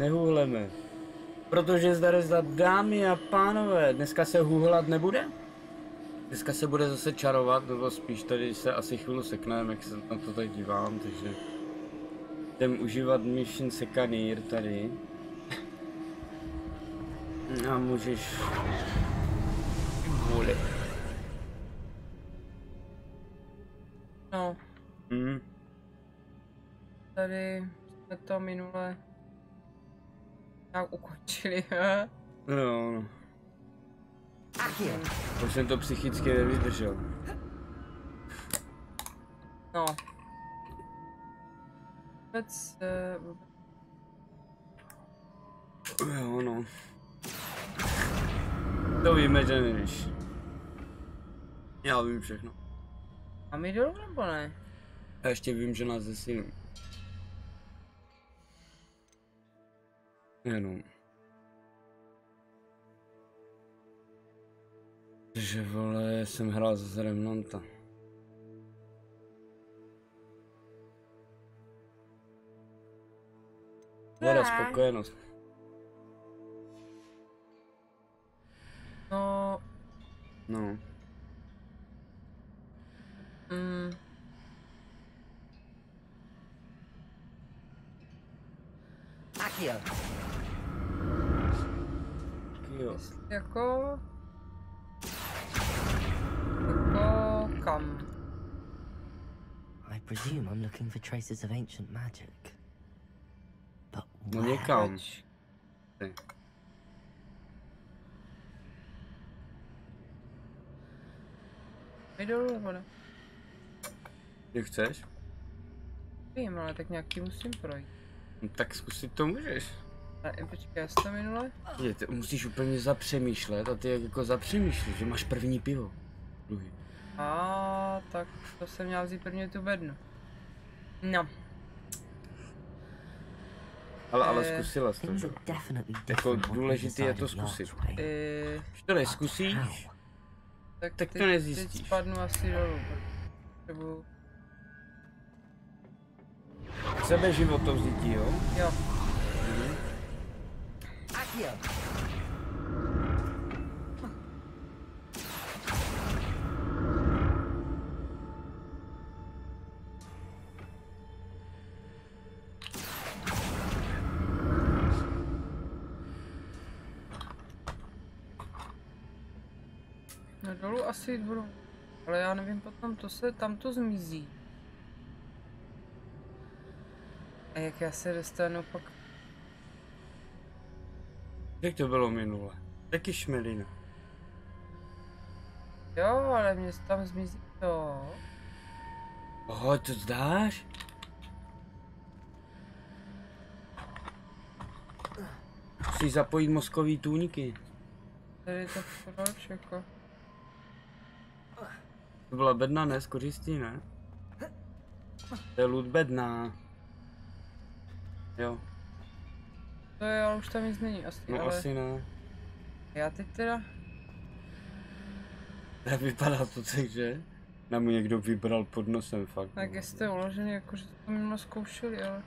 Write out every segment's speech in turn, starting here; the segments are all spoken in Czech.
Nehuhleme. Protože zde dámy a pánové, dneska se huhlat nebude? Dneska se bude zase čarovat, nebo spíš tady se asi chvíli sekneme, jak se na to tak dívám, takže jdem užívat Míšin sekanír tady. A můžeš volit. No. Tady jsme to minule nějak ukončili, No. Už jsem to psychicky nevydržel. No. Vůbec... Jo, no. To víme, že nevíš. Já vím všechno. A my dolů nebo ne? Já ještě vím, že nás zesílí. Jenom. Že vole, jsem hrál za Remnanta. Hledá spokojenost. No. No. Akio. Jo. Jako kam? I presume I'm looking for traces of ancient magic. But No někam. My dolů nebo ne? Jak chceš? Vím, ale tak nějaký musím projít. No, tak zkusit to můžeš. Počkej, já jsem to minule? Je, ty musíš úplně zapřemýšlet a ty jak jako zapřemýšlíš, že máš první pivo. Druhý. Tak to jsem měl vzít prvně tu bednu. No. Ale zkusila jsi to, že? Jako důležitý je to zkusit. Když to neskusíš, tak to nezjistíš. Teď spadnu asi dolů. Potřebuji... Sebeživotozítí, jo? Jo. No dolů asi budu, ale já nevím, potom to se tam to zmizí. A jak já se dostanu pak? Jak to bylo minule? Taky šmelina. Jo, ale mě tam zmizí to. To zdáš? Musíš zapojit mozkový tůňky. Tady to proč jako? To byla bedna, ne? Z kořistí, ne? To je loot bedna. Jo. To je, ale už tam nic není asi, no, ale... asi ne. Já teď teda... Tak vypadá to tak, že? Nám někdo vybral pod nosem, fakt. Tak jste uložený, jako že to minule zkoušeli, ale...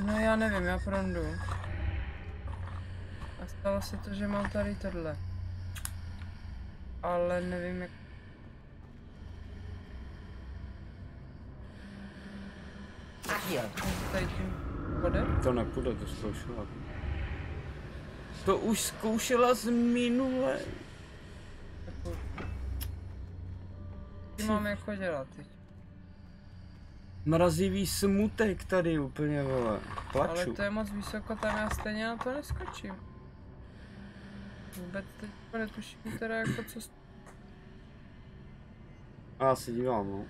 No já nevím, já prondu. A stalo se to, že mám tady tohle. Ale nevím jak... Tady tím půjde? To nepůjde, to zkoušela. To už zkoušela z minule. Co mám jako dělat teď? Mrazivý smutek tady úplně, vole. Plaču. Ale to je moc vysoko, tam já stejně na to neskočím. Vůbec teď netuším teda jako co... A já se dívám, no.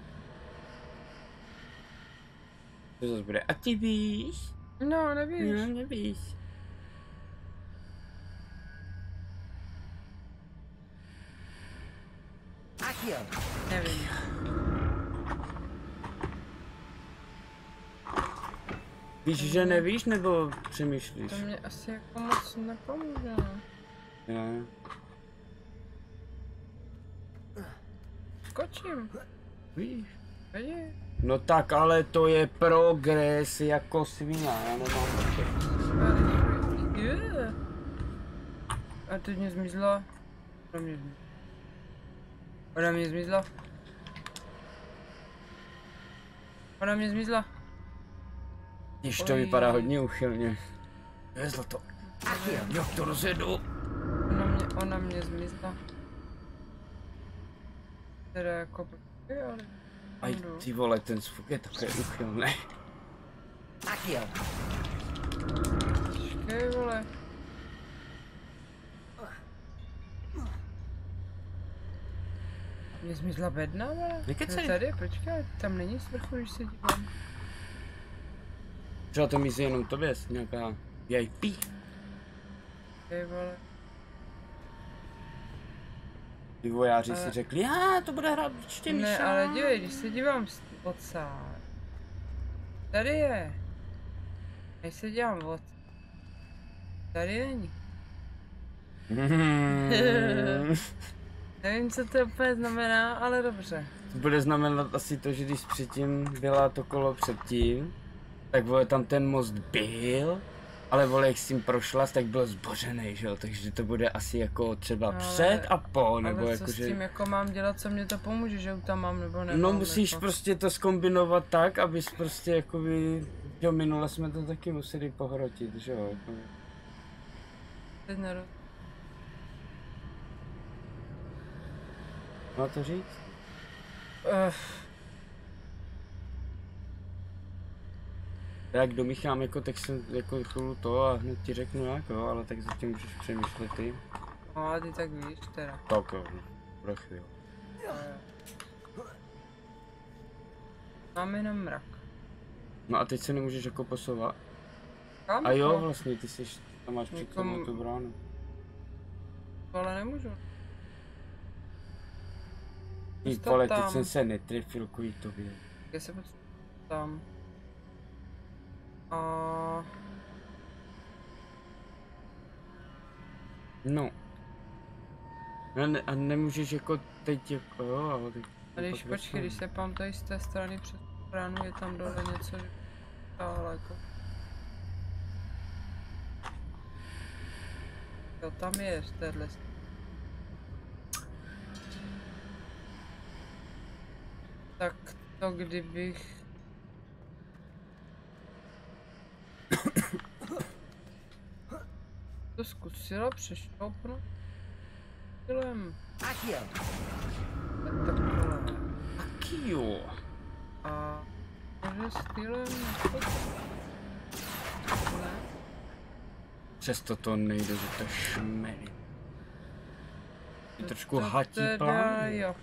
To zase bude. A ty víš? No, nevíš. No, nevíš. Nevím. Víš, že nevíš, nebo přemýšlíš? To mě asi jako moc nepomůže, no. Jo. Skočím. Víš? Vidíš? No tak, ale to je progres jako svině, já nemám to. Je. A teď mě zmizla. Ona mě zmizla. Ona mě zmizla. Když to vypadá hodně uchylně. Je zlato. Jak to rozjedu? Ona mě zmizla. Teda jako ale... Aj ty vole, ten zvuk je také uchylný. Počkej vole. Mě zmizla bedna, vole? Nekecej. Tady, počkej, tam není svrchu, když se dívám. Třeba to mizí jenom tobě, nějaká VIP. Počkej vole. Ty vojáři si řekli, to bude hrát určitě Míša. Ne, ale dívej, když se dívám odsál. Tady je. Když se dívám od. Tady není. Nevím, co to úplně znamená, ale dobře. To bude znamenat asi to, že když předtím byla to kolo předtím, tak vole tam ten most byl, ale vole jak s tím prošla, tak byl zbořený, že jo, takže to bude asi jako třeba před a po, nebo ale jako co že... s tím jako mám dělat, co mě to pomůže, že ju tam mám nebo nemám? No musíš jako... prostě to zkombinovat tak, abys prostě jakoby, jo minule jsme to taky museli pohrotit, že jo, jakoby. Teď neroz... Má to říct? Jak domíchám jako, tak jsem jako chvíli to a hned ti řeknu jak jo, ale tak zatím můžeš přemýšlet ty. No a ty tak víš teda. Tak jo, pro chvíli. Mám jenom mrak. No a teď se nemůžeš jako posouvat. Kam? A jo, vlastně ty jsi, tam máš Někom... před tu bránu. Ale nemůžu. Ty vole, teď jsem se netrefil kvůli tobě. Já se potřebuji tam. A... No. A nemůžeš jako teď jako, jo, ale teď... A když počkej, když se pám tady z té strany přes bránu, je tam dole něco, že... Ale jako... Jo, tam je z téhle strany. Tak to kdybych... to zkusila přeštoupnout stylem. Akio. Takhle. Akio. A može stylem ne? Přesto to nejde, že to šmeny. Je trošku hatí plán. Jo.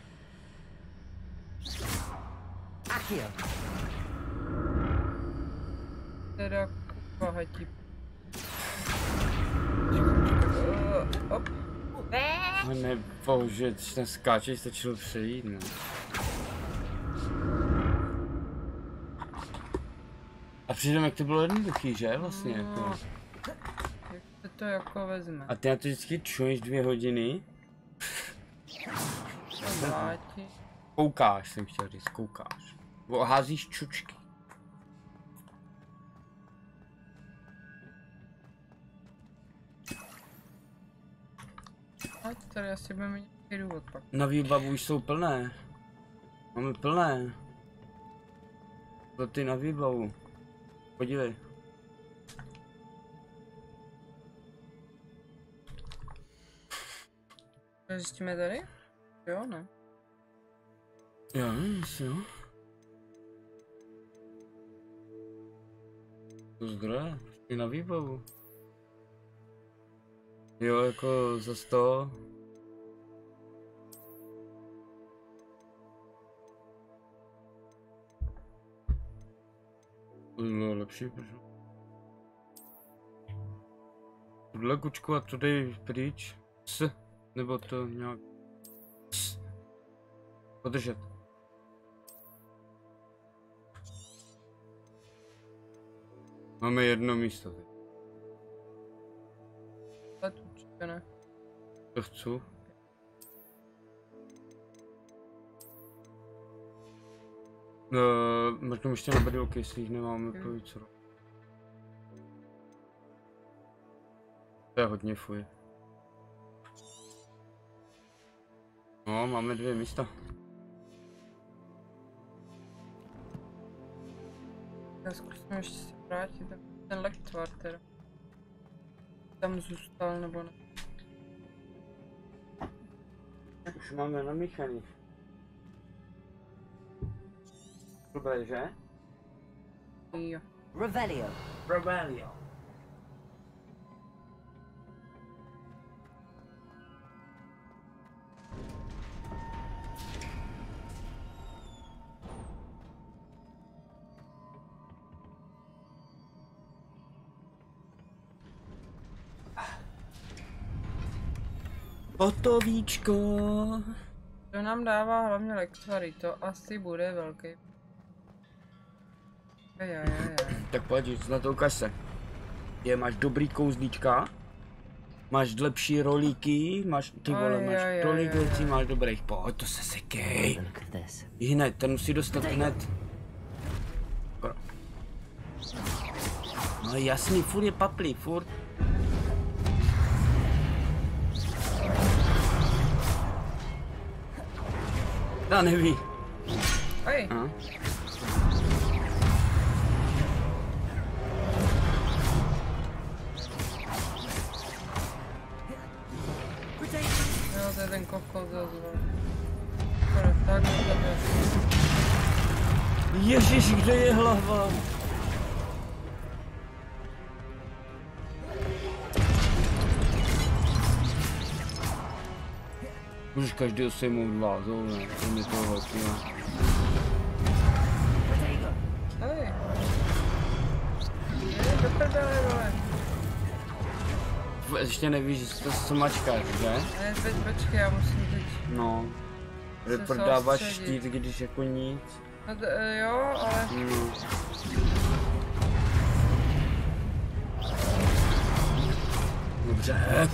Akio. Teda kupa hatí. Hop. Ne, bože, když ten skáčeš, stačilo přejít, no. A přijdem, jak to bylo jednoduchý, že? Vlastně, no, jako. Jak se to jako vezme? A ty na to vždycky čuješ 2 hodiny? Koukáš, jsem chtěl říct, koukáš. Bo házíš čučky. A tady asi budeme nějaký důvod pak. Na výbavu už jsou plné. Máme plné. To ty na výbavu. Podívej. Zjistíme tady? Jo, ne? Jo, jestli jo. To zdroje, i na výbavu. Jo, jako za 100. To bylo lepší, protože... Tuhle kučku a to dej pryč. Nebo to nějak... Podržet. Máme jedno místo teď. Ale to určitě ne. To chci. Mrknu ještě na bedilky, jestli jich nemáme po víc. To je hodně fuj. No, máme 2 místa. Já zkusím ještě se vrátit, ten lektvar teda. Tam zůstal nebo ne? Už máme namíchaný. Dobré, že? Jo. Revelio. Revelio. Hotovíčko. To nám dává hlavně lektvary, to asi bude velký. Tak pojď, na to ukaž se. Máš dobrý kouzlíčka, máš lepší rolíky, máš ty vole, máš tolik věcí, máš dobrých. Pojď, to se sekej. Hned, ten musí dostat hned. No jasný, furt je paplý, furt. Já neví. Oj. Jo, to je ten kokot zazval. Tak na tebe. Ježiš, kde je hlava? Můžeš každého sejmout 2, zóne, to mě toho hoří. Hej. Jde do prdele, vole. Ještě nevíš, že to smačkáš, že? Ne, teď počkej, já musím teď. No. Prodáváš štít, když jako nic. No jo, ale... No. Dobře.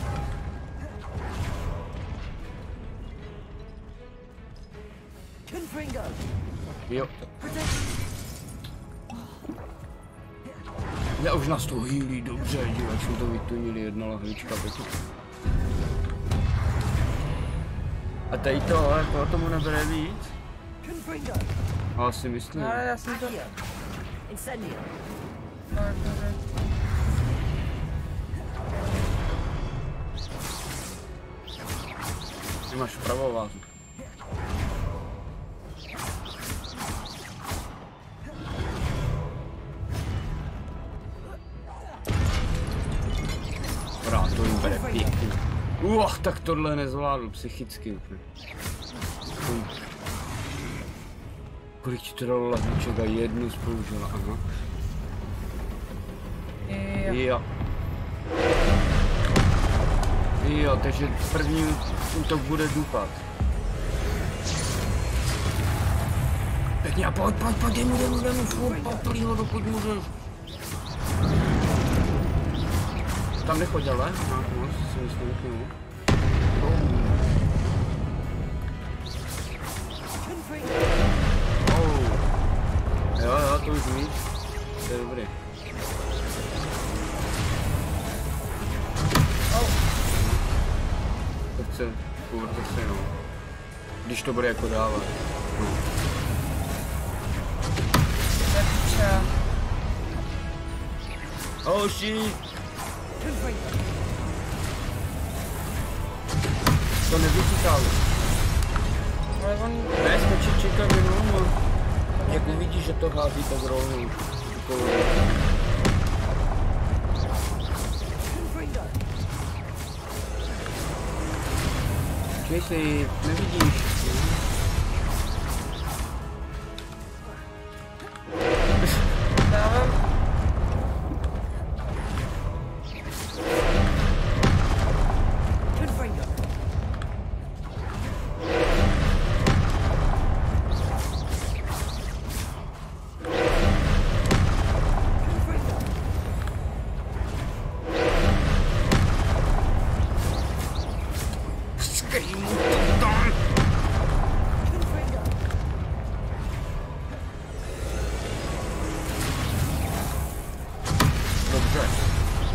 Jo. Já už nás to hýlí, dobře, jak jsme to vytunili, 1 lahvička, pokud. A tady to, jako tomu nebere víc? Ale si myslím. Ale já jsem to... Ty máš pravou vázu. To jim bere pěkně. Tak tohle nezvládl psychicky úplně. Kolik ti to dalo lahviček a 1 spoužila, aha. Jo. Jo, takže první útok bude dupat. Pěkně a pojď, dej mu, furt paplí ho, dokud můžeš. Tam nechoď ale, moc, si myslím k němu. Jo, to už víc. To je dobrý. To chce, furt zase no. Když to bude jako dávat. Oh shit! To nevychytalo. Ale on... Ne, stačí čekat jenom, jak uvidíš, že to hází, tak rovnou. Čej si, nevidíš. Dávám.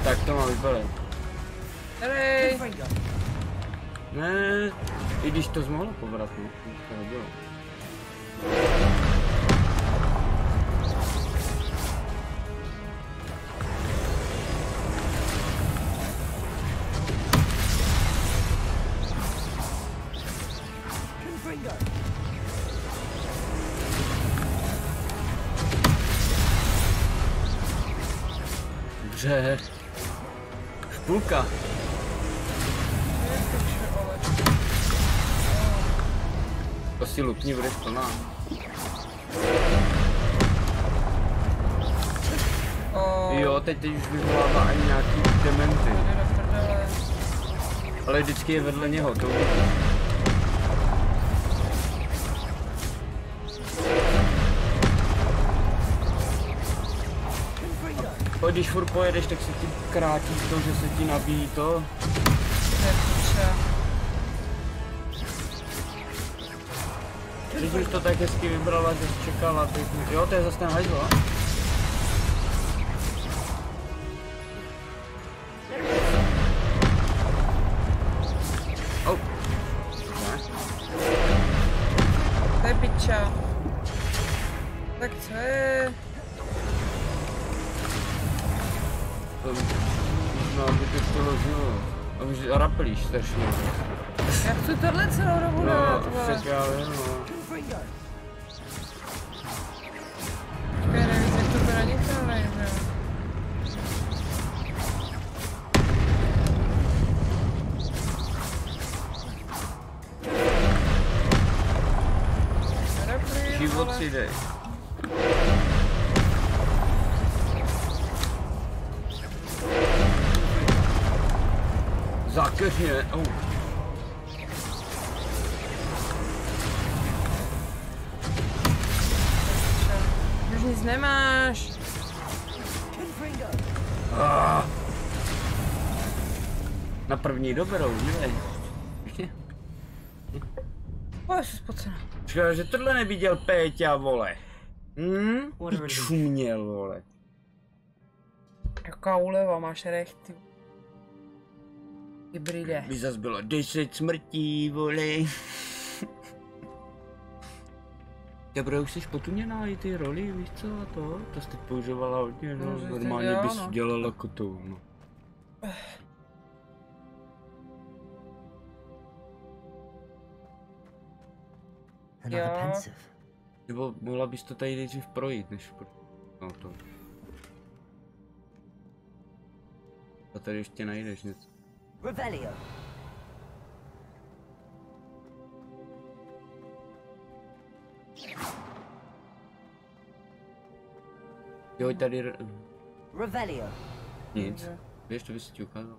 Tak to má vypadat. Hej! Ne, i když to zmohlo pobrat, no, to nebylo. Dobře. Špulka. To si lupni, budeš plná. Jo, teď už vyvolává ani nějaký dementy. Ale vždycky je vedle něho, to uvidíš. Když furt pojedeš, tak se ti krátí to, že se ti nabíjí to. Když už to tak hezky vybrala, že jsi čekala, teď... Jo, to je zase ten hajzl, a? Oh. Ne. To je piča. Tak co je? No, by to chtělo žilo. A už rapelíš strašně. Já chci tohle celou dobu dát, vole. No, já vím, no. Počkej, nevím, jak to teda někdo nejde. Život si dej. Zákeřně, Už nic nemáš. Na první doberou, ne? Pojď se spocená. Škoda, že tohle neviděl Péťa, vole. Čuměl, vole. Jaká úleva, máš rechty. Hybride. By zas bylo 10 smrtí, vole. Dobré, už jsi potuněná i ty roli, víš co, a to jsi teď používala hodně, no, normálně bys dělala kotou, no. Another pensive. Nebo mohla bys to tady nejdřív projít, než no to. A tady ještě najdeš něco. Revelio. Jo, tady... Revelio. Nic. Víš, to bys ti ukázal.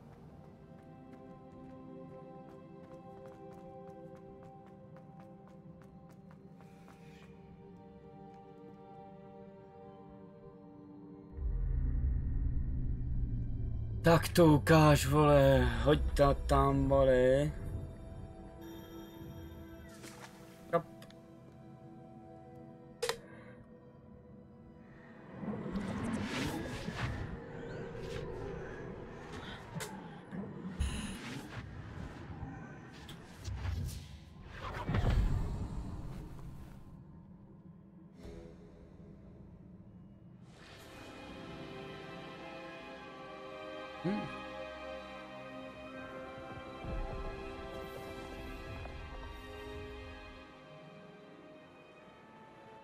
Tak to ukáž, vole, hoď to tam, vole.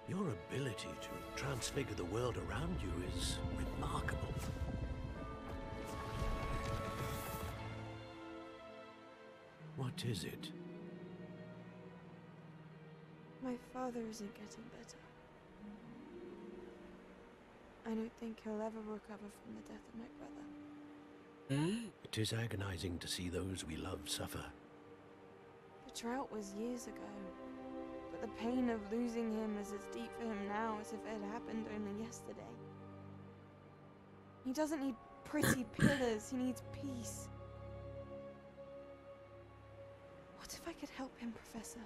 Your ability to transfigure the world around you is remarkable. What is it? My father isn't getting better. I don't think he'll ever recover from the death of my brother. It is agonizing to see those we love suffer. The drought was years ago, but the pain of losing him is as deep for him now as if it had happened only yesterday. He doesn't need pretty pillars, he needs peace. What if I could help him, Professor?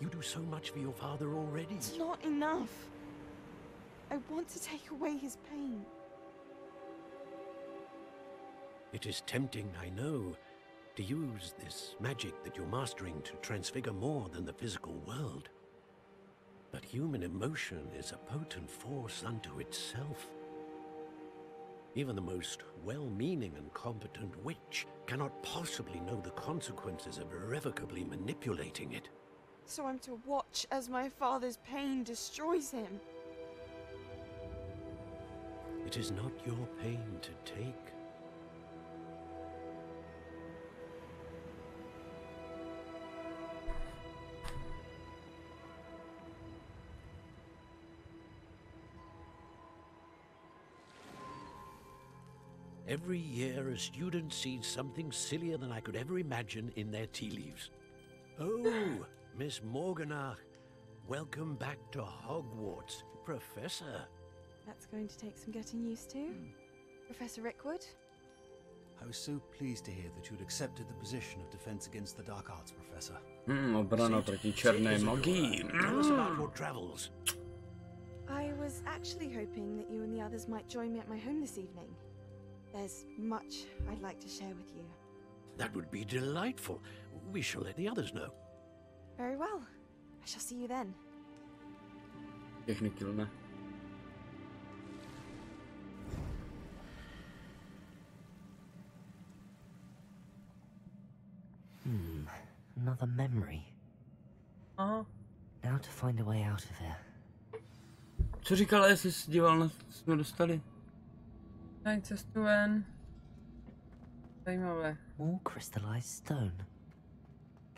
You do so much for your father already. It's not enough. I want to take away his pain. It is tempting, I know, to use this magic that you're mastering to transfigure more than the physical world. But human emotion is a potent force unto itself. Even the most well-meaning and competent witch cannot possibly know the consequences of irrevocably manipulating it. So I'm to watch as my father's pain destroys him. It is not your pain to take. Every year, a student sees something sillier than I could ever imagine in their tea leaves. Oh, Miss Morganach, welcome back to Hogwarts, Professor. That's going to take some getting used to. Professor Rickwood? I was so pleased to hear that you'd accepted the position of Defense Against the Dark Arts, Professor. Obrana proti černé magii. Tell us about your travels. I was actually hoping that you and the others might join me at my home this evening. There's much I'd like to share with you. That would be delightful. We shall let the others know. Very well. I shall see you then. Všechny kilne. Another memory. Aha. Now to find a way out of here. Co říkala, jestli jsi díval na, jsme dostali? Najít cestu ven. Zajímavé. More crystallized stone.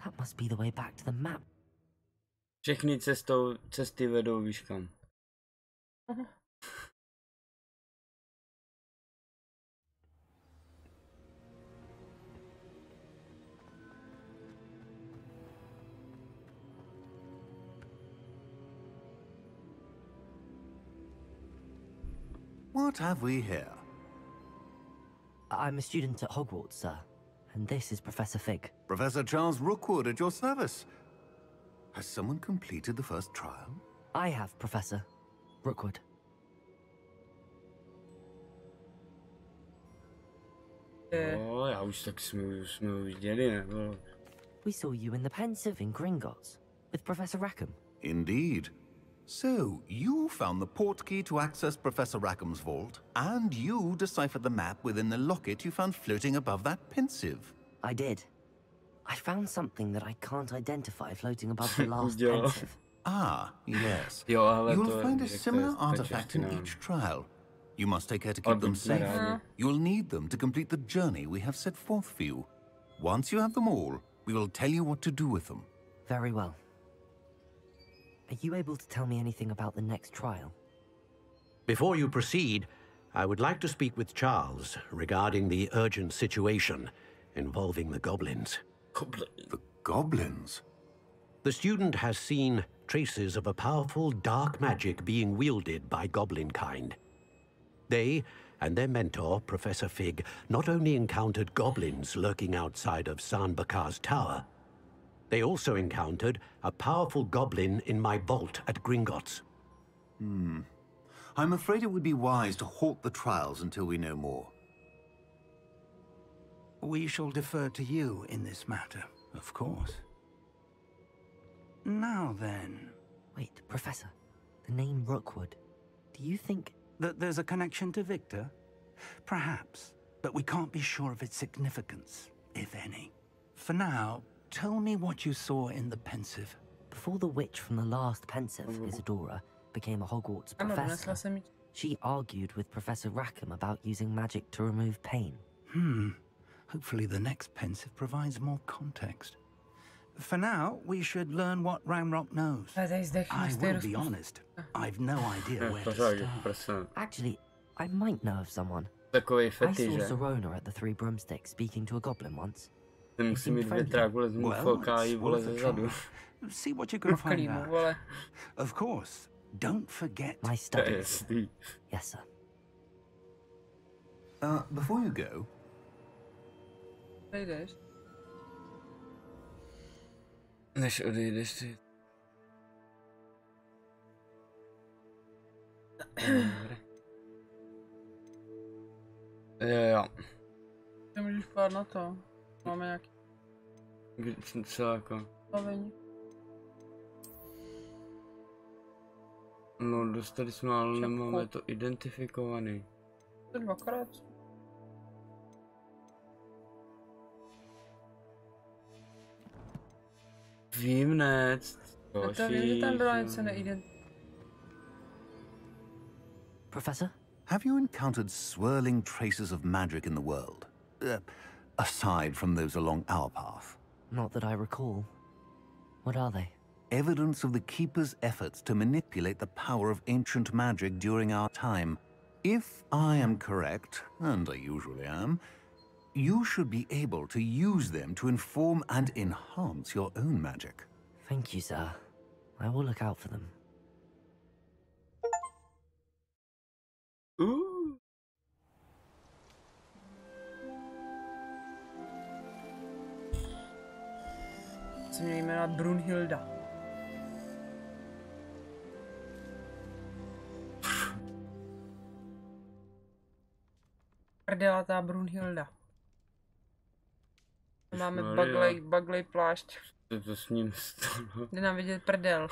That must be the way back to the map. Všechny cesty vedou víš kam. Aha. What have we here? I'm a student at Hogwarts, sir. And this is Professor Fig. Professor Charles Rookwood at your service. Has someone completed the first trial? I have, Professor Rookwood. Já už tak jsme už děli, nebo? We saw you in the Pensive in Gringotts with Professor Rackham. Indeed. So, you found the portkey to access Professor Rackham's vault, and you deciphered the map within the locket you found floating above that Pensive. I did. I found something that I can't identify floating above the last Jo. Pensive. Ah, yes. Jo, ale You'll to find a jak to similar je artifact in přečeštěná. each trial. You must take care to keep them Odběr, safe. ano. You'll need them to complete the journey we have set forth for you. Once you have them all, we will tell you what to do with them. Very well. Are you able to tell me anything about the next trial? Before you proceed, I would like to speak with Charles regarding the urgent situation involving the goblins. The goblins? The student has seen traces of a powerful dark magic being wielded by goblin kind. They and their mentor, Professor Fig, not only encountered goblins lurking outside of Sanbakar's tower, they also encountered a powerful goblin in my vault at Gringotts. I'm afraid it would be wise to halt the trials until we know more. We shall defer to you in this matter, of course. Now then, Wait, Professor. The name Rookwood. Do you think... that there's a connection to Victor? Perhaps, but we can't be sure of its significance, if any. For now, tell me what you saw in the Pensive. Before the witch from the last Pensive, Isadora, became a Hogwarts Ano, donesla professor, jsem jí. she argued with Professor Rackham about using magic to remove pain. Hopefully the next Pensive provides more context. For now, we should learn what Ramrock knows. A tady zde I will be honest, I've no idea where to Pořádně, start. prosím. Actually, I might know of someone. Takový I fetiš, saw že? Sorona at the Three Broomsticks speaking to a goblin once. Ten musí mít větrák, vole, z mu fouká jí, vole, ze zadu. See what you can find Klímu, out. vole. Of course, don't forget. My To je studies. jasný. Yes, sir. Before you go, Tady jdeš. Než odejdeš ty. Dobré. Jo. Ty můžeš pát na to. Máme nějaký Co jako? bavení. No dostali jsme, ale Čepku. nemáme to identifikovaný. To dvakrát. Vím, ne. No to vím, že tam byla něco neidentifikovaného. Professor? Have you encountered swirling traces of magic in the world? Aside from those along our path? Not that I recall. What are they? Evidence of the Keeper's efforts to manipulate the power of ancient magic during our time. If I am correct, and I usually am, you should be able to use them to inform and enhance your own magic. Thank you, sir. I will look out for them. Se mě jmenuje Brunhilda. Prdelatá Brunhilda. Máme baglej plášť. Co to s ním stalo? Jde nám vidět prdel.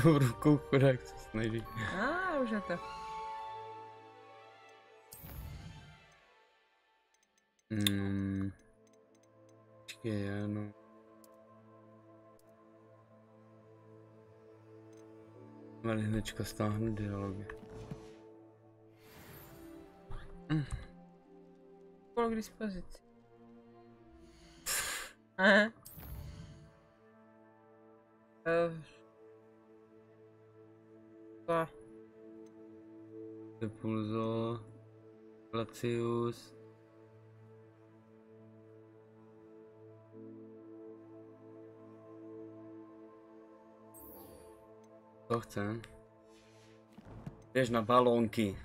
Tou rukou chudák se snaží. Už je to. Počkej, ano. Ale hnedčka stáhnu dialogy. Bylo k dispozici. Depulzo, Glacius. To chcem. Běž na balónky.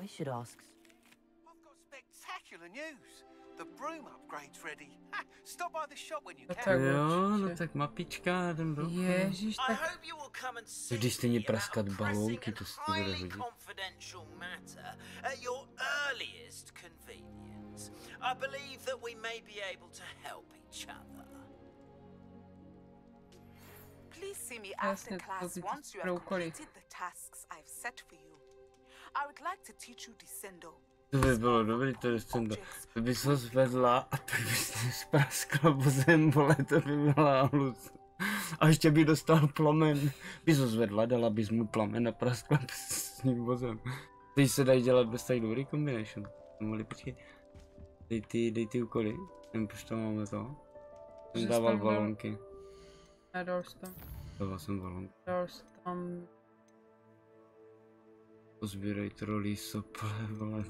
I should ask. I've got spectacular news. The broom upgrade's ready. Ha, stop by the shop when you can. Jo, no tak mapička, jdem do. Ježíš, tak Když stejně praskat balónky, to si to bude hodit. I believe that we may be able to help each other. Please see me after class once you have completed the tasks I've set for you. I would like to teach you descendo. To by bylo dobrý, to descendo. To by se zvedla a tak by se spraskla vozem, vole, to by byla halus. A ještě by dostal plamen. By se zvedla, dala bys mu plamen a praskla s ním vozem. Teď se dají dělat bez tak dobrý combination. Mohli počkej. Dej ty úkoly. Nevím, proč to máme to. Jsem dával balónky. Dal jsi tam. Dával jsem balónky. Dal jsi tam. Pozbírej trolí sople, vole.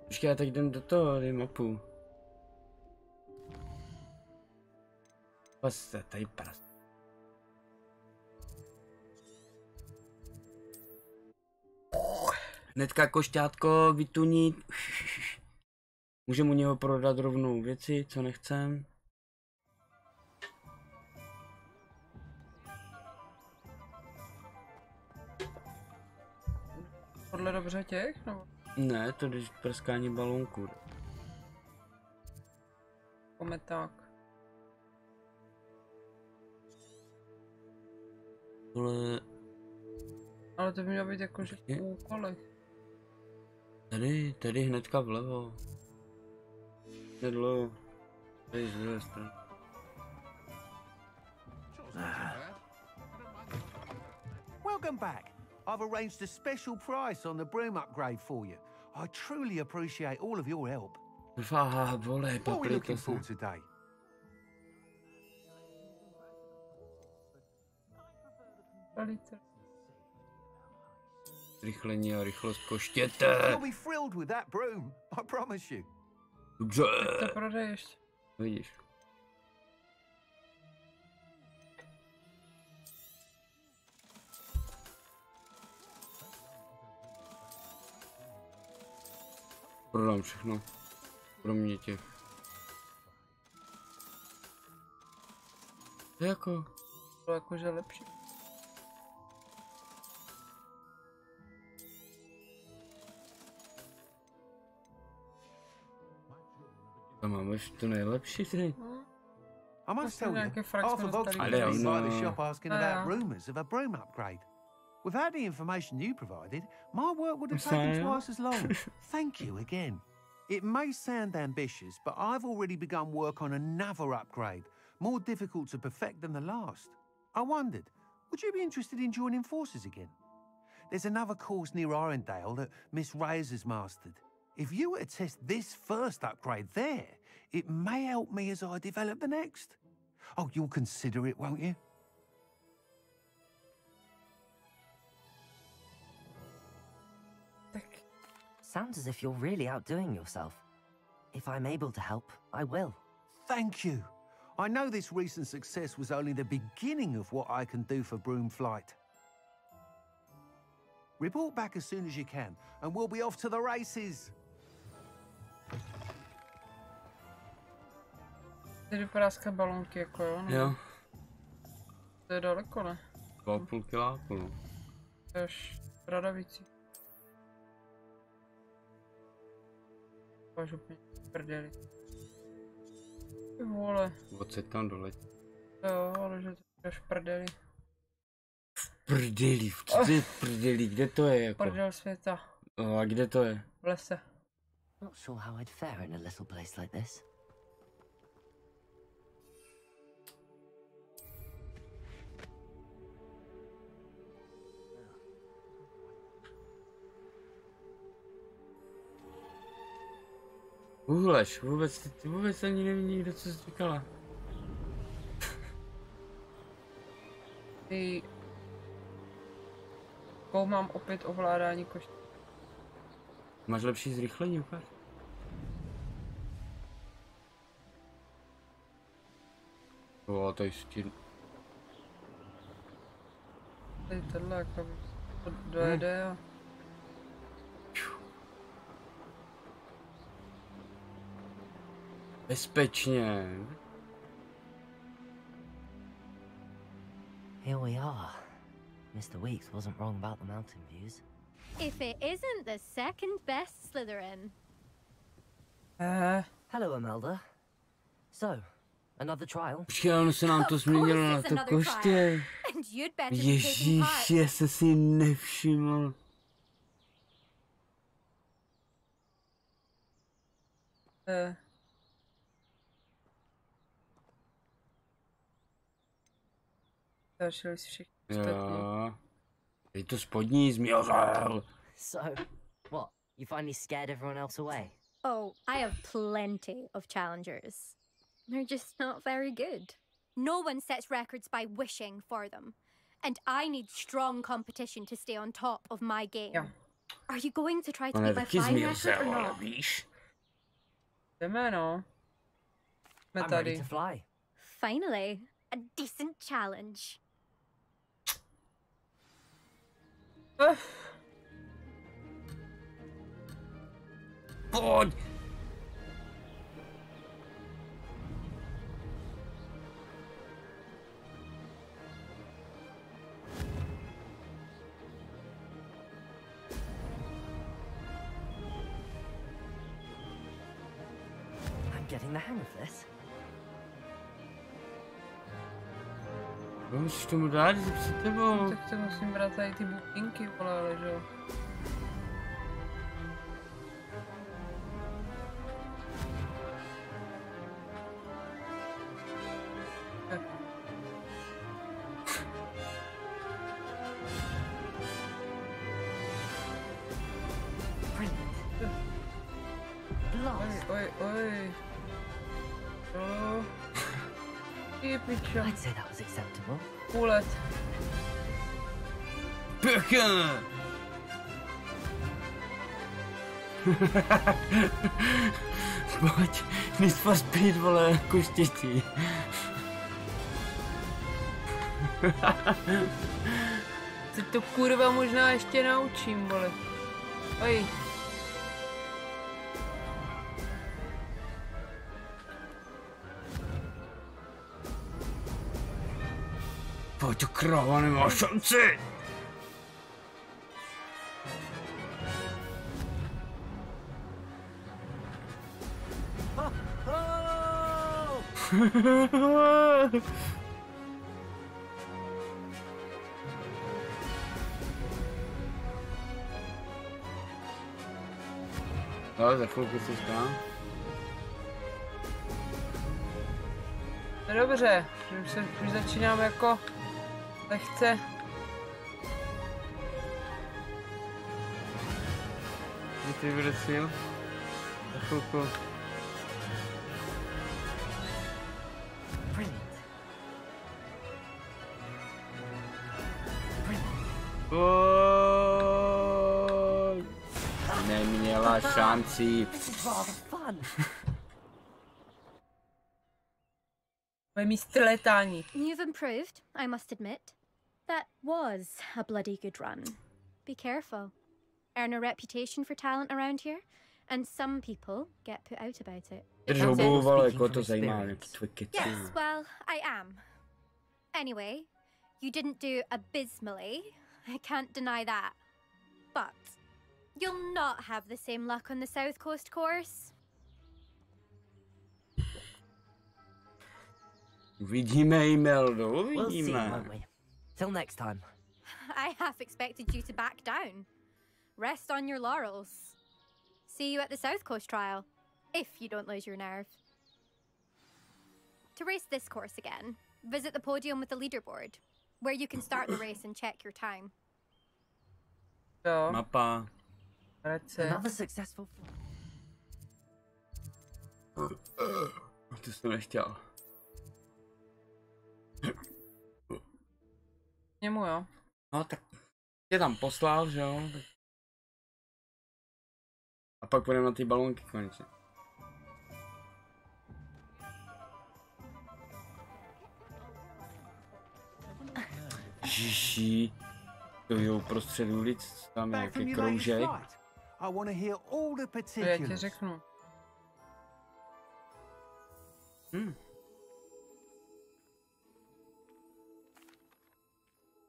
Počkej, já tak jdem do toho, dej mapu. Pasce, tady pras. Hnedka košťátko vytunit. Můžeme u něho prodat rovnou věci, co nechcem. Podle dobře těch, nebo? Ne, to když prskání balónku. Kometák. Ale to by mělo být jako, že v úkolech. Tady hnedka vlevo. Nedlouho. Tady z druhé strany. Welcome back. I've arranged a special price on the broom upgrade for you. I truly appreciate all of your help. Vole, What are we looking paprika for se. today? Rychlení a rychlost koštěte. You'll be thrilled with that broom, I promise you. Dobře. To prodej ještě. Vidíš. prodám všechno. Kromě těch. To je jako... To jakože lepší. To máme to nejlepší, ty. I must tell you, half of Oxford I by know. the shop asking about rumours of a broom upgrade. Without the information you provided, my work would have taken twice as long. Thank you again. It may sound ambitious, but I've already begun work on another upgrade, more difficult to perfect than the last. I wondered, would you be interested in joining forces again? There's another course near Arendale that Miss Reyes has mastered. If you were to test this first upgrade there, it may help me as I develop the next. Oh, you'll consider it, won't you? Sounds as if you're really outdoing yourself. If I'm able to help, I will. Thank you. I know this recent success was only the beginning of what I can do for Broom Flight. Report back as soon as you can, and we'll be off to the races. Tady vypadá balónky jako jo, no. Jo. To je daleko, ne? 2,5 kiláku, no. To je až Radavicí. Máš úplně prdeli. Ty vole. Odsaď tam doletí. Jo, ale že to je až prdeli. Prdeli, co to je prdeli, kde to je jako? Prdel světa. No a kde to je? V lese. Not sure how I'd fare in a little place like this. Uhleš, vůbec ani nevím nikdo, co jsi říkala. Ty... Mám opět ovládání koště. Máš lepší zrychlení, ukáž. O, tady ti... Tady tohle jako dojede a... Bezpečně. Here we are. Mr. Weeks wasn't wrong about the mountain views. If it isn't the second best Slytherin. Hello, Imelda. So, another trial? Počkej, ono se nám to změnilo na to koště. Ježíš, já se si nevšiml. Začali si všichni ostatní. Jo. Je to spodní zmizel. So, what? You finally scared everyone else away? Oh, I have plenty of challengers. They're just not very good. No one sets records by wishing for them. And I need strong competition to stay on top of my game. Yeah. Are you going to try to beat my flying record or not? Jdeme, no. Jsme I'm tady. ready to fly. Finally, a decent challenge. Pojď! I'm getting the hang of this. Musíš tomu dát, že před tebou. Tak to musím brát tady ty butinky, vole, ale že jo. Oj. Oh. I'd say that was acceptable. Půlet. Pěkně! Pojď, Need for Speed, vole, koštětí. Se to kurva možná ještě naučím, vole. Oj. Pojď to kráva, nemá šanci! No, za chvilku si stám. No dobře, už začínám jako lehce. Kdy ty bude sil? Za chvilku. Neměla šanci. Moje místo letání. You've improved, I must admit. That was a bloody good run. Be careful. Earn a reputation for talent around here, and some people get put out about it. Yes, well, I am. Anyway, you didn't do abysmally. I can't deny that. But you'll not have the same luck on the South Coast course. Uvidíme, Imeldo, uvidíme. We'll see, won't we? Till next time. I half expected you to back down. Rest on your laurels. See you at the South Coast trial, if you don't lose your nerve. To race this course again, visit the podium with the leaderboard, where you can start the race and check your time. Jo. Mapa. Another successful. To jsem nechtěl. Němu jo. No tak tě tam poslal, že jo? A pak půjdeme na ty balónky konečně. Žiží, to je uprostřed ulic, tam je nějaký kroužek. To já ti řeknu.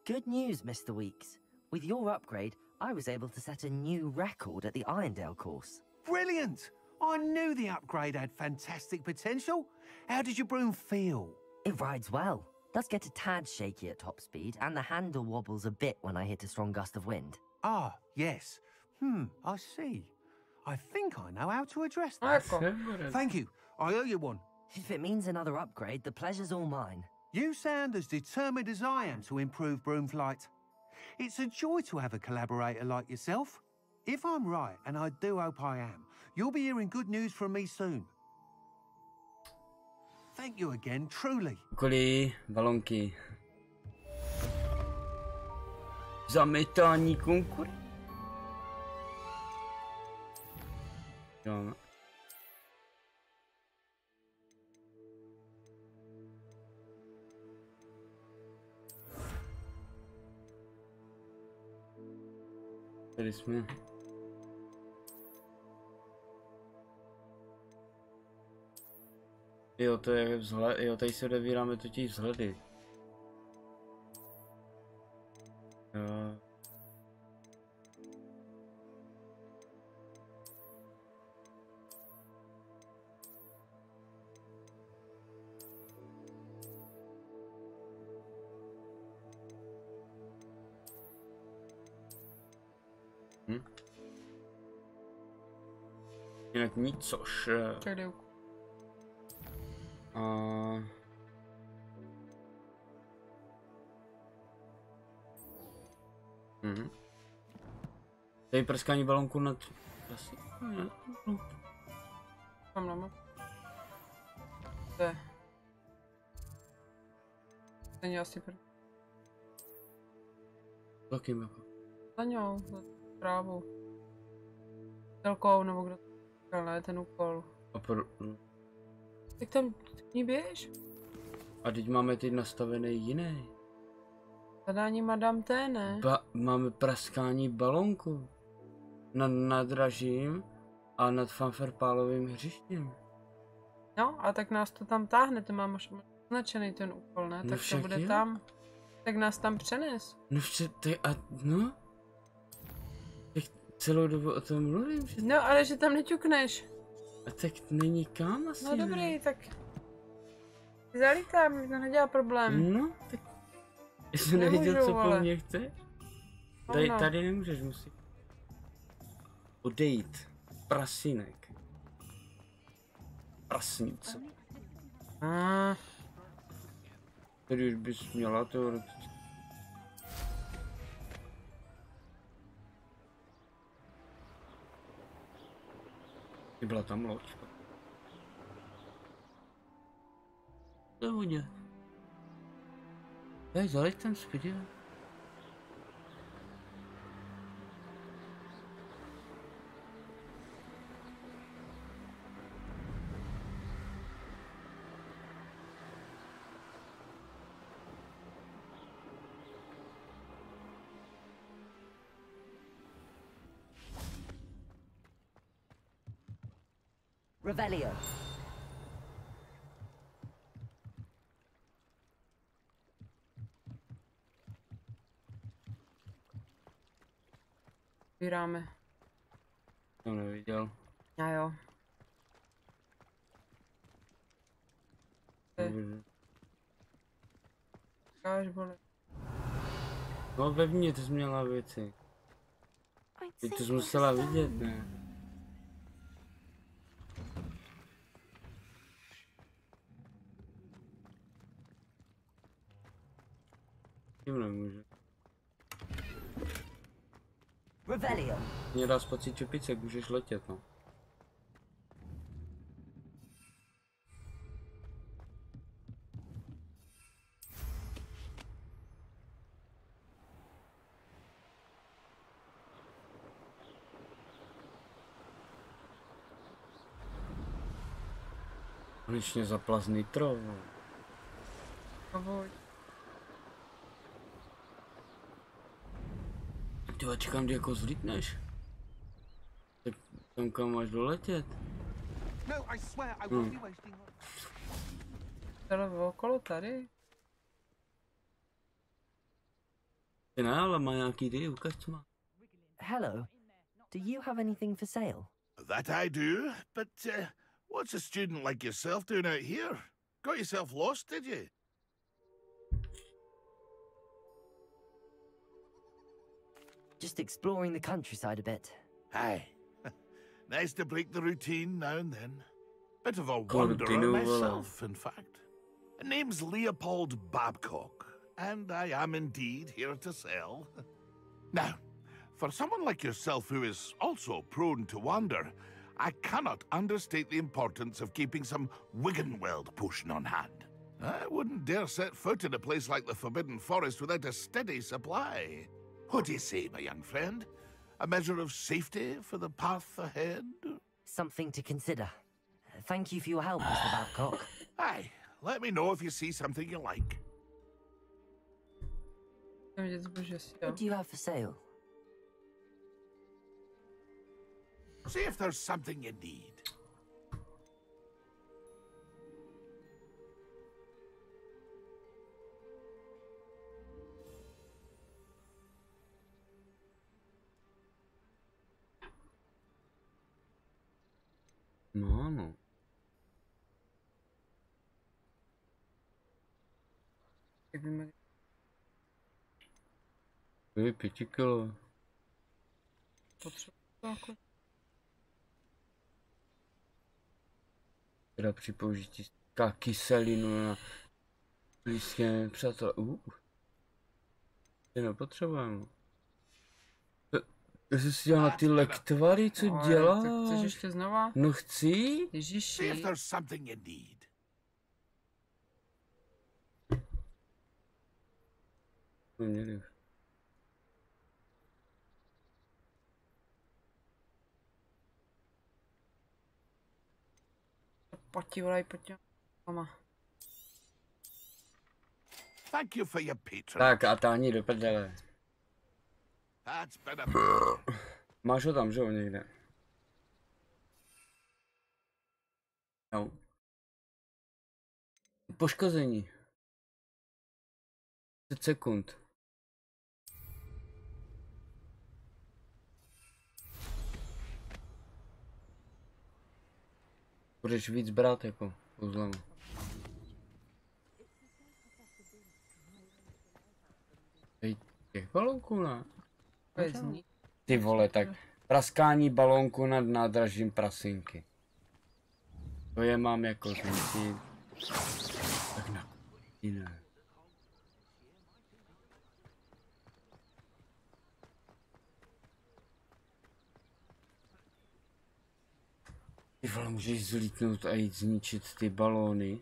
Good news, Mr. Weeks. With your upgrade, I was able to set a new record at the Irondale course. Brilliant! I knew the upgrade had fantastic potential. How did your broom feel? It rides well. Does get a tad shaky at top speed, and the handle wobbles a bit when I hit a strong gust of wind. Ah, yes. I see. I think I know how to address that. Thank you. I owe you one. If it means another upgrade, the pleasure's all mine. You sound as determined as I am to improve broom flight. It's a joy to have a collaborator like yourself. If I'm right, and I do hope I am, you'll be hearing good news from me soon. Thank you again, truly. Okolí, balonky. Zametání konkur. Jo. Tady jsme. Jo, to je vzhled, jo, tady se odevíráme totiž vzhledy. Jo. Jinak nicož. Tady prskání balonku nad... Tam na mapu. To je. Není asi první. Taky mapu. Za ňou, za zprávu. Celkou, nebo kdo to říkal, ne, ten úkol. A pro... Tak tam ní běž. A teď máme teď nastavený jiný. Zadání Madame T, ne? Máme praskání balonku. Nad nádražím a nad fanfarpálovým hřištěm. No, a tak nás to tam táhne, to mám až označený ten úkol, ne? No tak to bude jo. tam. Tak nás tam přenes. No no? Tak celou dobu o tom mluvím, že... No, ale že tam neťukneš. A tak není kam asi, No ne? dobrý, tak... Zalítám, mi to nedělá problém. No, tak... Jsi neviděl, co po mně chce? No. Tady nemůžeš, musí... Odejít. Prasinek. Prasnice. Tady už bys měla to... Byla tam loď. To je hodně. Hej, zaleď tam zpět. Revelio. Vyráme. To neviděl. A jo. Káž vole. No vevnitř jsi měla věci. Ty to jsi musela vidět, ne? Tím nemůžu. Revelio. Mě dá spací čepice, můžeš letět, no. Konečně zaplas nitro, no. Ahoj. Tyva, čekám, kdy jako zlítneš. Tak tam kam máš doletět? Tady okolo tady. Ty ne, ale má nějaký ty, ukaž, co má. Hello. Do you have anything for sale? That I do, but what's a student like yourself doing out here? Got yourself lost, did you? Just exploring the countryside a bit. Aye. Nice to break the routine now and then. Bit of a wanderer myself, in fact. Name's Leopold Babcock, and I am indeed here to sell. Now, for someone like yourself who is also prone to wander, I cannot understate the importance of keeping some Wiggenweld potion on hand. I wouldn't dare set foot in a place like the Forbidden Forest without a steady supply. What do you say, my young friend? A measure of safety for the path ahead? Something to consider. Thank you for your help, Mr. Babcock. Aye, let me know if you see something you like. What do you have for sale? See if there's something you need. No. To je 5 kilo. Teda při použití kyselinu na blízké přátelé. To nepotřebujeme. Jsi si dělal na ty lektvary, co děláš? Tak chceš ještě znova? No chci. Ježiši. No měli. Pojď, volej, pojď. Mama. Thank you for your patronage. Tak a táhni do prdele. Máš ho tam, že jo, někde? No. Poškození. 10 sekund. Budeš víc brát jako uzlem. Těch balónků, ne? Ty vole, tak praskání balónku nad nádražím Prasinky. To je mám jako zničit. Tak na jiné. Ty vole, můžeš zlítnout a jít zničit ty balóny?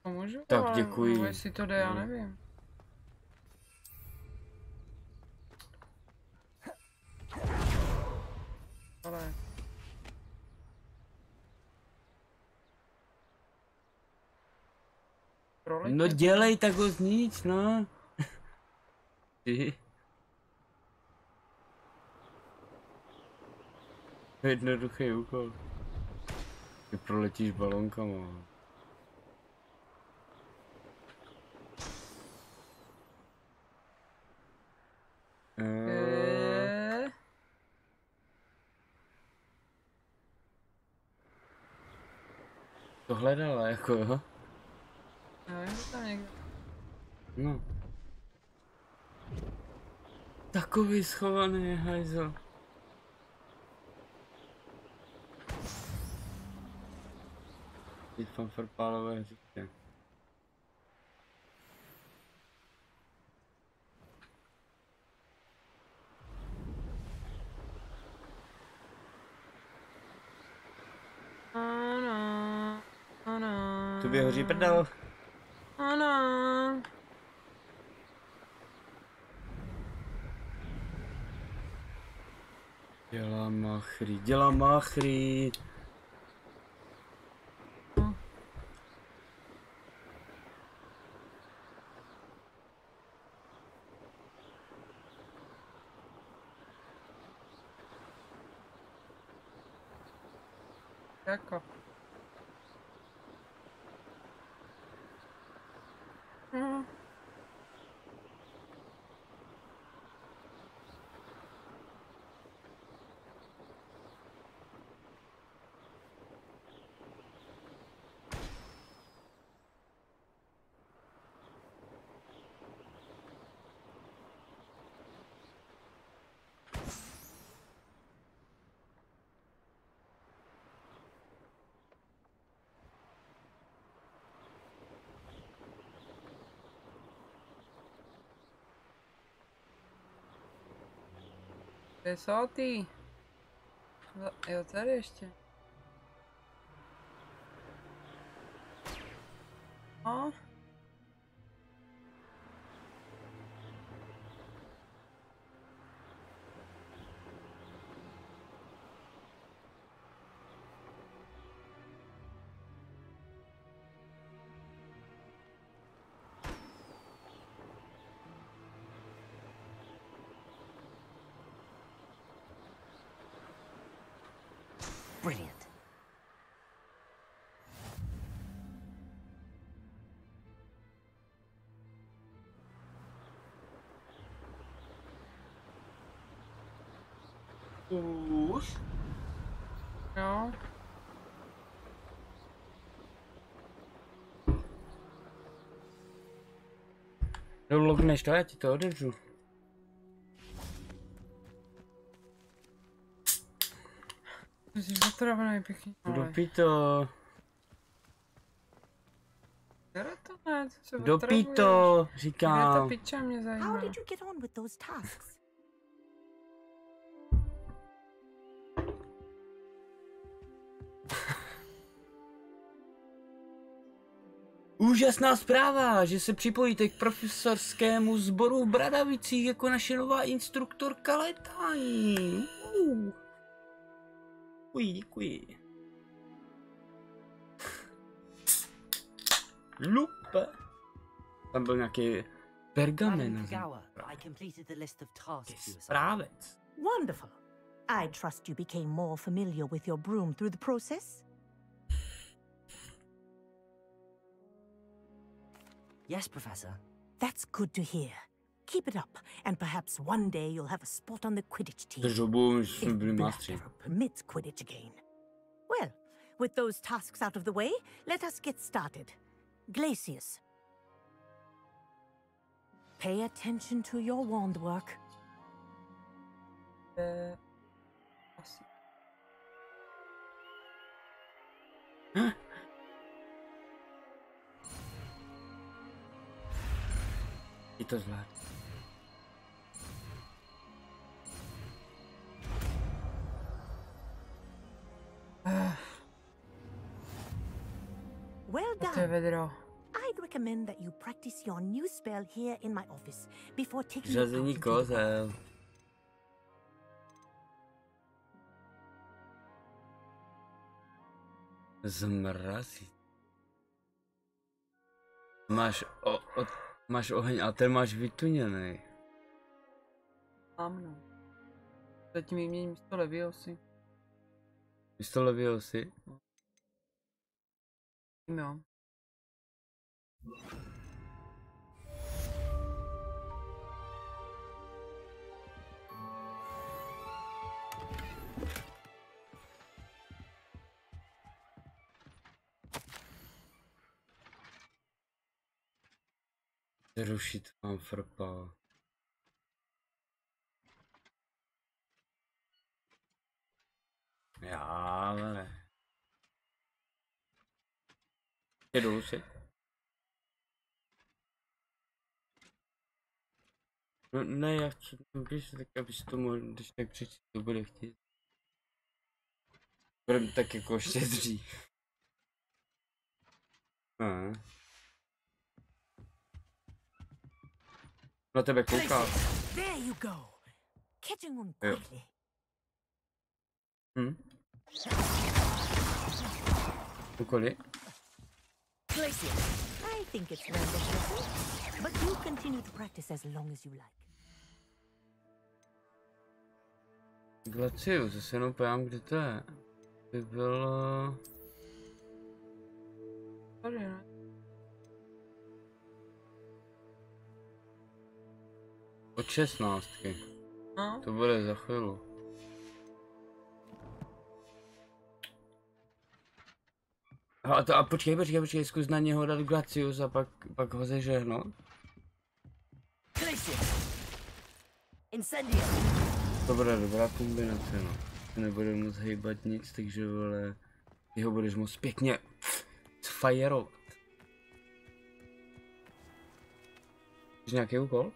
To můžu, tak ale děkuji. Jestli to jde, já nevím. Ale... No dělej, tak ho znič, no. Ty. Jednoduchý úkol. Ty proletíš balónkama. To hledala, jako jo? Nevím, že tam někdo. No. Takový schovaný hajzl. Teď fanfarpálové říště. Ano. Tobě hoří prdel. Ano. Dělá machry. Jako. Desátý. Jo, tady ještě. A? Brilliant. Už? Jo. Logneš to, já ti to odevřu. Jsi zatravnej pěkně. Dopí to. Dopí to, říkám. Kde ta piča mě zajímá. How did you get on with those tasks? Úžasná zpráva, že se připojíte k profesorskému sboru v Bradavicích jako naše nová instruktorka létání. Děkuji. Lupe. Tam byl nějaký pergamen. Správec. Wonderful. I trust you became more familiar with your broom through the process? Yes, Professor. That's good to hear. Keep it up, and perhaps one day you'll have a spot on the Quidditch team. If Blackberry permits Quidditch again. Well, with those tasks out of the way, let us get started. Glacius. Pay attention to your wand work. I to zvlád. Well done. I'd recommend that you practice your new spell here in my office before taking it out Řazení into the world. kozel. Zmrazit. Máš oheň a ten máš vytuněný. Mám no. Zatím jim mění místo Leviosy. Místo Leviosy? Jo. Rušit mám frpal. Já, ale. Jedu si. No ne, já chci, když tak, abys to mohl, když tak přečít, to bude chtít. Budeme tak jako štědří. Na tebe kouká. There you go. Catching on Jo. quickly. Úkoly? Glacius, I think it's wonderful, but you continue to practice as long as you like. Glacius, zase jenom pojám, kde to je. By bylo... Tady ne. Od 16. No. To bude za chvíli. A počkej, zkus na něho dát Glacius a pak ho zežehnout. To bude dobrá kombinace, no. Nebudu moc hejbat nic, takže vole, ty ho budeš moc pěkně sfajerovat. Máš nějaký úkol?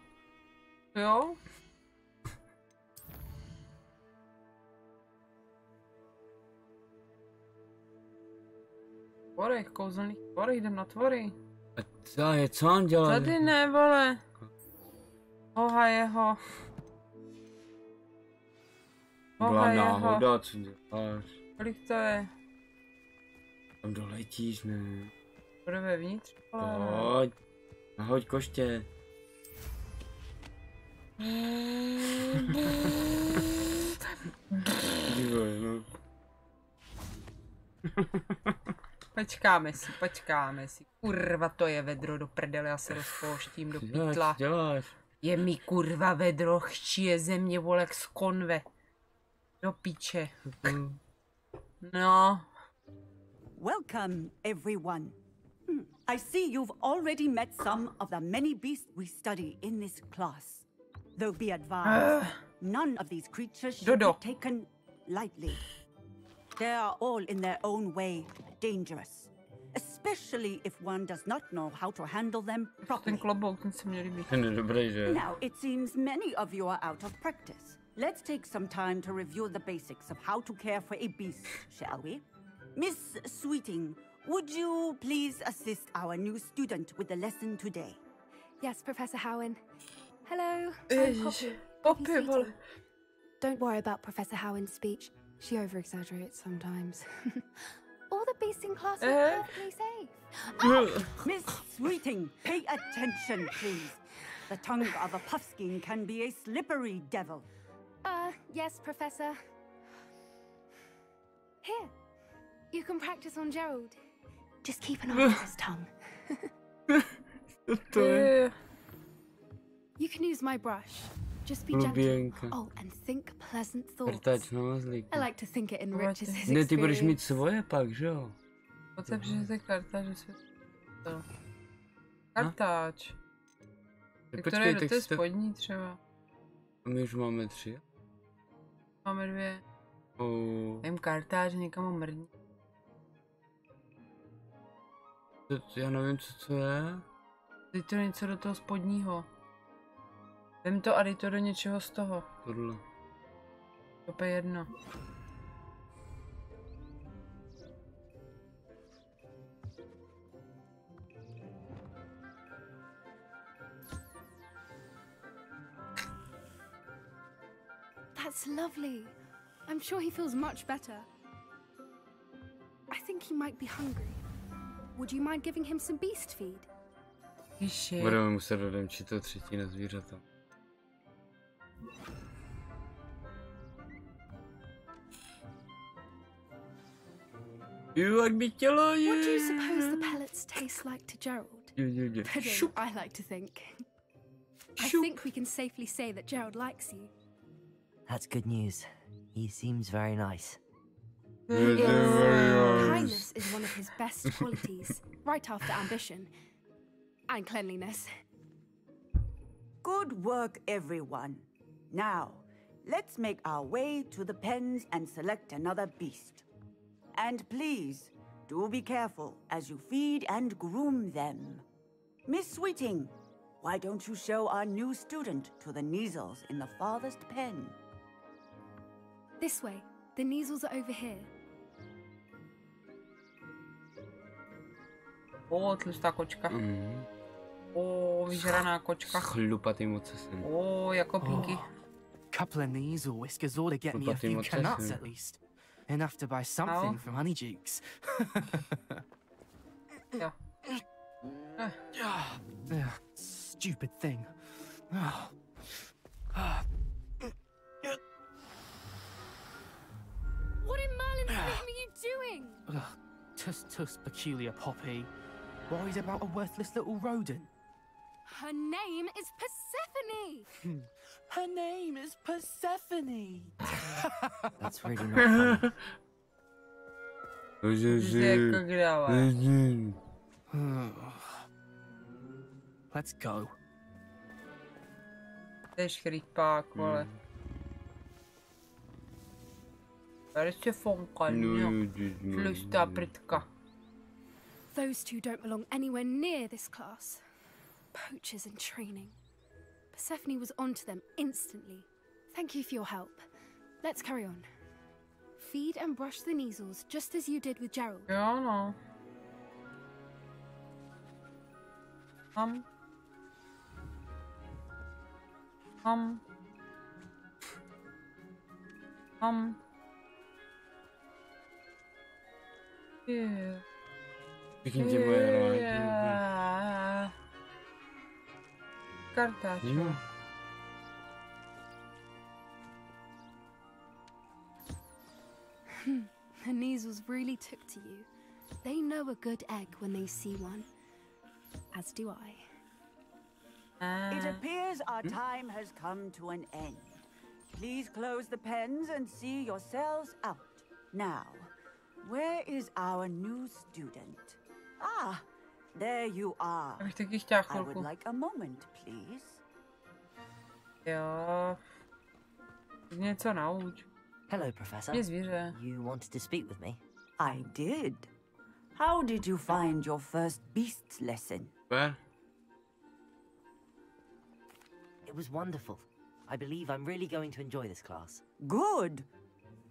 Jo. Tvorech, kouzelných tvorech, jdem na tvory. A co mám dělat? Tady ne, vole. Hoha jeho. Byla náhoda, co děláš? Kolik to je? Tam doletíš, ne? Bude vevnitř? Pojď. Nahoď koště. Dívaj, no. Počkáme si. Kurva, to je vedro do prdele, já se rozpouštím do pytla. Je mi kurva vedro, chčije země, volek z konve. Do píče. No. Welcome, everyone. I see you've already met some of the many beasts we study in this class. Though be advised, none of these creatures should be taken lightly. They are all in their own way dangerous, especially if one does not know how to handle them properly. Now, it seems many of you are out of practice. Let's take some time to review the basics of how to care for a beast, shall we? Miss Sweeting, would you please assist our new student with the lesson today? Yes, Professor Howen. Hello. Poppy. Don't worry about Professor Howen's speech. She over-exaggerates sometimes. All the beasts in class are perfectly safe. Oh, Miss Sweeting, pay attention, please. The tongue of a puffskein can be a slippery devil. Yes, Professor. Here, you can practice on Gerald. Just keep an eye on his tongue. You can use my brush. Just be gentle. Oh, and think pleasant thoughts. I like to think it enriches his experience. Ne, ty budeš mít svoje pak, že jo? Pojďte přinese kartáč, že se... Kartáč. Počkej, do té spodní třeba. A my už máme 3. Máme 2. Jím kartáč, někam mrdní. Já nevím, co to je. Dej to něco do toho spodního. Vem to a dej to do něčeho z toho. Tohle. To je jedno. That's lovely. I'm sure he feels much better. I think he might be hungry. Would you mind giving him some beast feed? Budeme muset odemčit to 3. zvířata. Jak by tělo je. What do you suppose the pellets taste like to Gerald? Pudding, I like to think. I think we can safely say that Gerald likes you. That's good news. He seems very nice. Kindness is one of his best qualities, right after ambition and cleanliness. Good work, everyone. Now, let's make our way to the pens and select another beast. And please, do be careful as you feed and groom them. Miss Sweeting, why don't you show our new student to the Neasels in the farthest pen? This way. The Neasels are over here. Tlustá kočka. Vyžraná kočka. Chlupatý mocesem. Jako Pinky. Couple of Neasel whiskers ought to get me a few canuts at least. Enough to buy something from Honeydukes. Yeah. Stupid thing. What in Merlin's name are you doing? Tuss, peculiar poppy. Worries about a worthless little rodent. Her name is Persephone! Her name is Persephone! That's really not funny. Let's go. Jdeš chrypák, vole. Tady se fonka, tlustá prdka. Those two don't belong anywhere near this class. Poachers in training. Persephone was onto them instantly. Thank you for your help. Let's carry on. Feed and brush the Neasels just as you did with Gerald. Jo, no. Yeah. Kartáč. The Neasels really took to you. They know a good egg when they see one. As do I. It appears our time has come to an end. Please close the pens and see yourselves out. Now, where is our new student? Ah, there you are. I would like a moment, please. Jo. Něco nauč. Hello, Professor. You wanted to speak with me? I did. How did you find your first beasts lesson? Where? It was wonderful. I believe I'm really going to enjoy this class. Good.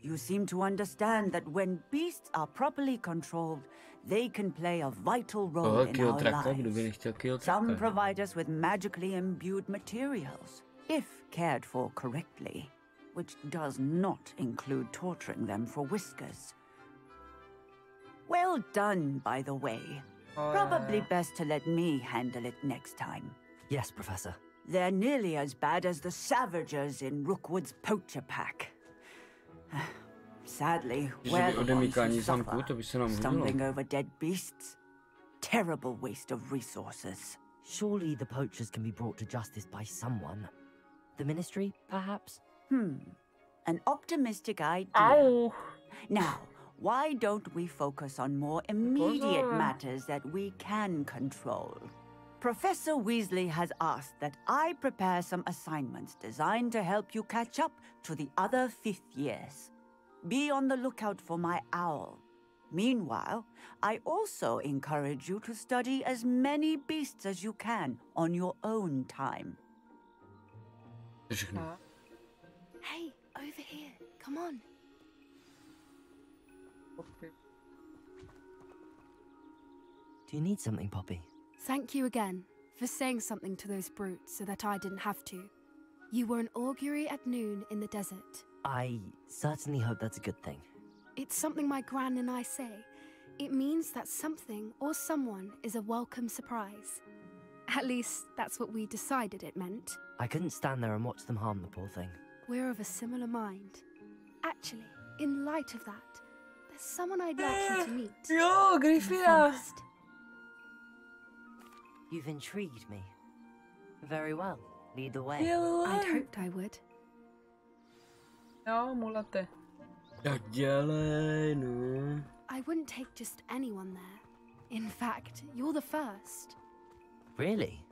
You seem to understand that when beasts are properly controlled, they can play a vital role in our lives. Some provide us with magically imbued materials, if cared for correctly, which does not include torturing them for whiskers. Well done, by the way. Probably best to let me handle it next time. Yes, Professor. They're nearly as bad as the Savagers in Rookwood's poacher pack. Sadly, we're the ones who suffer, stumbling over dead beasts. Terrible waste of resources. Surely the poachers can be brought to justice by someone. The ministry, perhaps? An optimistic idea. Ow. Now, why don't we focus on more immediate matters that we can control? Professor Weasley has asked that I prepare some assignments designed to help you catch up to the other 5th years. Be on the lookout for my owl. Meanwhile, I also encourage you to study as many beasts as you can on your own time. Hey, over here. Come on. Okay. Do you need something, Poppy? Thank you again for saying something to those brutes so that I didn't have to. You were an augury at noon in the desert. I certainly hope that's a good thing. It's something my gran and I say. It means that something or someone is a welcome surprise. At least, that's what we decided it meant. I couldn't stand there and watch them harm the poor thing. We're of a similar mind. Actually, in light of that, there's someone I'd like you to meet. Yo, Griffia! You've intrigued me. Very well. Lead the way. I'd hoped I would. Jo, mulate. Tak dělej, no. I wouldn't take just anyone there. In fact, you're the first. Really?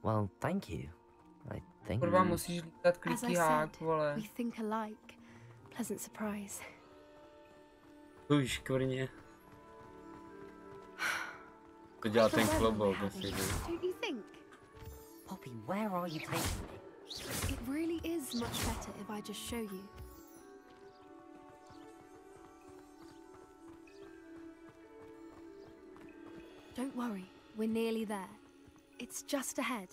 Well, thank you. I think... Kurva, musíš lítat klíký hák, vole. We think alike. Pleasant surprise. Už, kvrně. To dělá ten klobouk, asi. Don't you think? Poppy, where are you taking me? It really is much better if I just show you. Don't worry, we're nearly there. It's just ahead.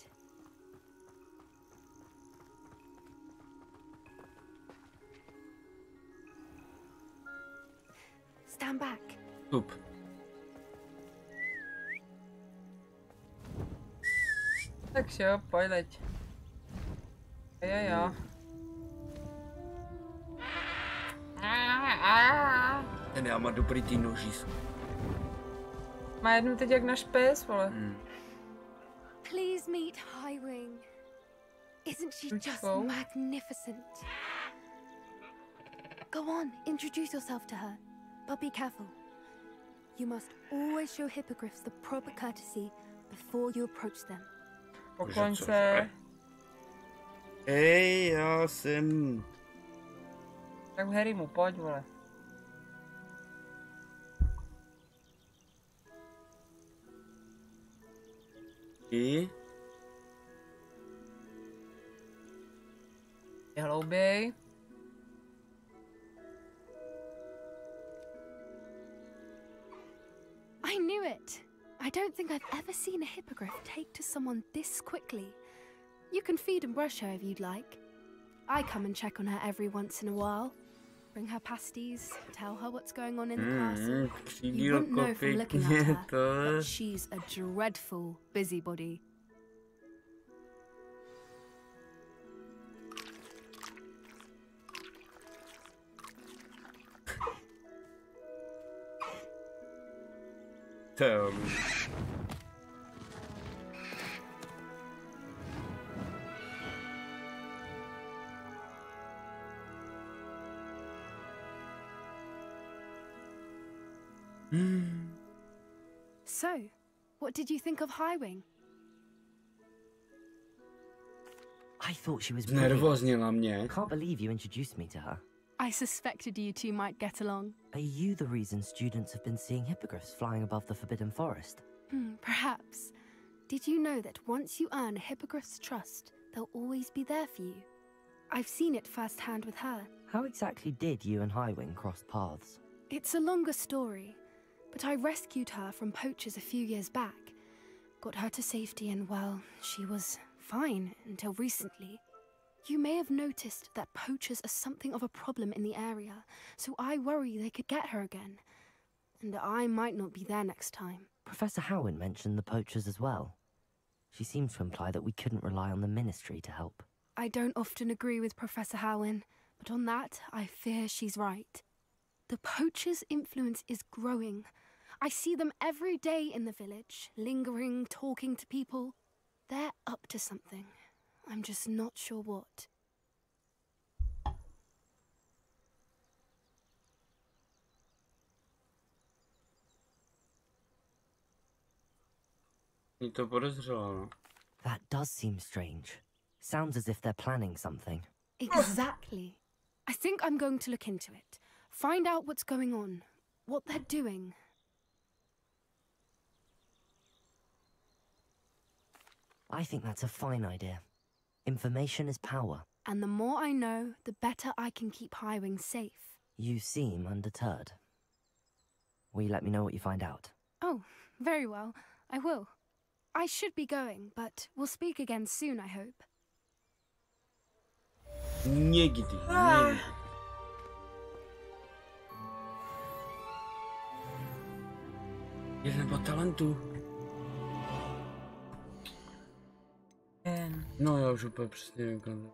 Stand back. Oop. Tak jo, pojď. Jo. Ten já má dobrý ty noží. Má jednu teď jak náš pes, vole. Please meet Highwing. Isn't she just magnificent? Go on, introduce yourself to her. But be careful. You must always show hippogriffs the proper courtesy before you approach them. Pokloň se. Hej, já jsem... Tak Harry mu, pojď, vole. I? Je hlouběj. I knew it. I don't think I've ever seen a hippogriff take to someone this quickly. You can feed and brush her if you'd like. I come and check on her every once in a while. Bring her pasties, tell her what's going on in the castle. You wouldn't know from looking at her, but she's a dreadful busybody. Tell me. So, what did you think of Highwing? I thought she was Znervoznila mě. Can't believe you introduced me to her. I suspected you two might get along. Are you the reason students have been seeing hippogriffs flying above the Forbidden Forest? Perhaps. Did you know that once you earn a hippogriff's trust, they'll always be there for you? I've seen it firsthand with her. How exactly did you and Highwing cross paths? It's a longer story, but I rescued her from poachers a few years back. Got her to safety and, well, she was fine until recently. You may have noticed that poachers are something of a problem in the area, so I worry they could get her again. And I might not be there next time. Professor Howin mentioned the poachers as well. She seemed to imply that we couldn't rely on the ministry to help. I don't often agree with Professor Howin, but on that, I fear she's right. The poachers' influence is growing. I see them every day in the village, lingering, talking to people. They're up to something. I'm just not sure what. That does seem strange. Sounds as if they're planning something. Exactly. I think I'm going to look into it. Find out what's going on. What they're doing. I think that's a fine idea. Information is power. And the more I know, the better I can keep Highwing safe. You seem undeterred. Will you let me know what you find out? Oh, very well. I will. I should be going, but we'll speak again soon, I hope. Někdy. Jeden po talentu. No já už úplně přesně vím.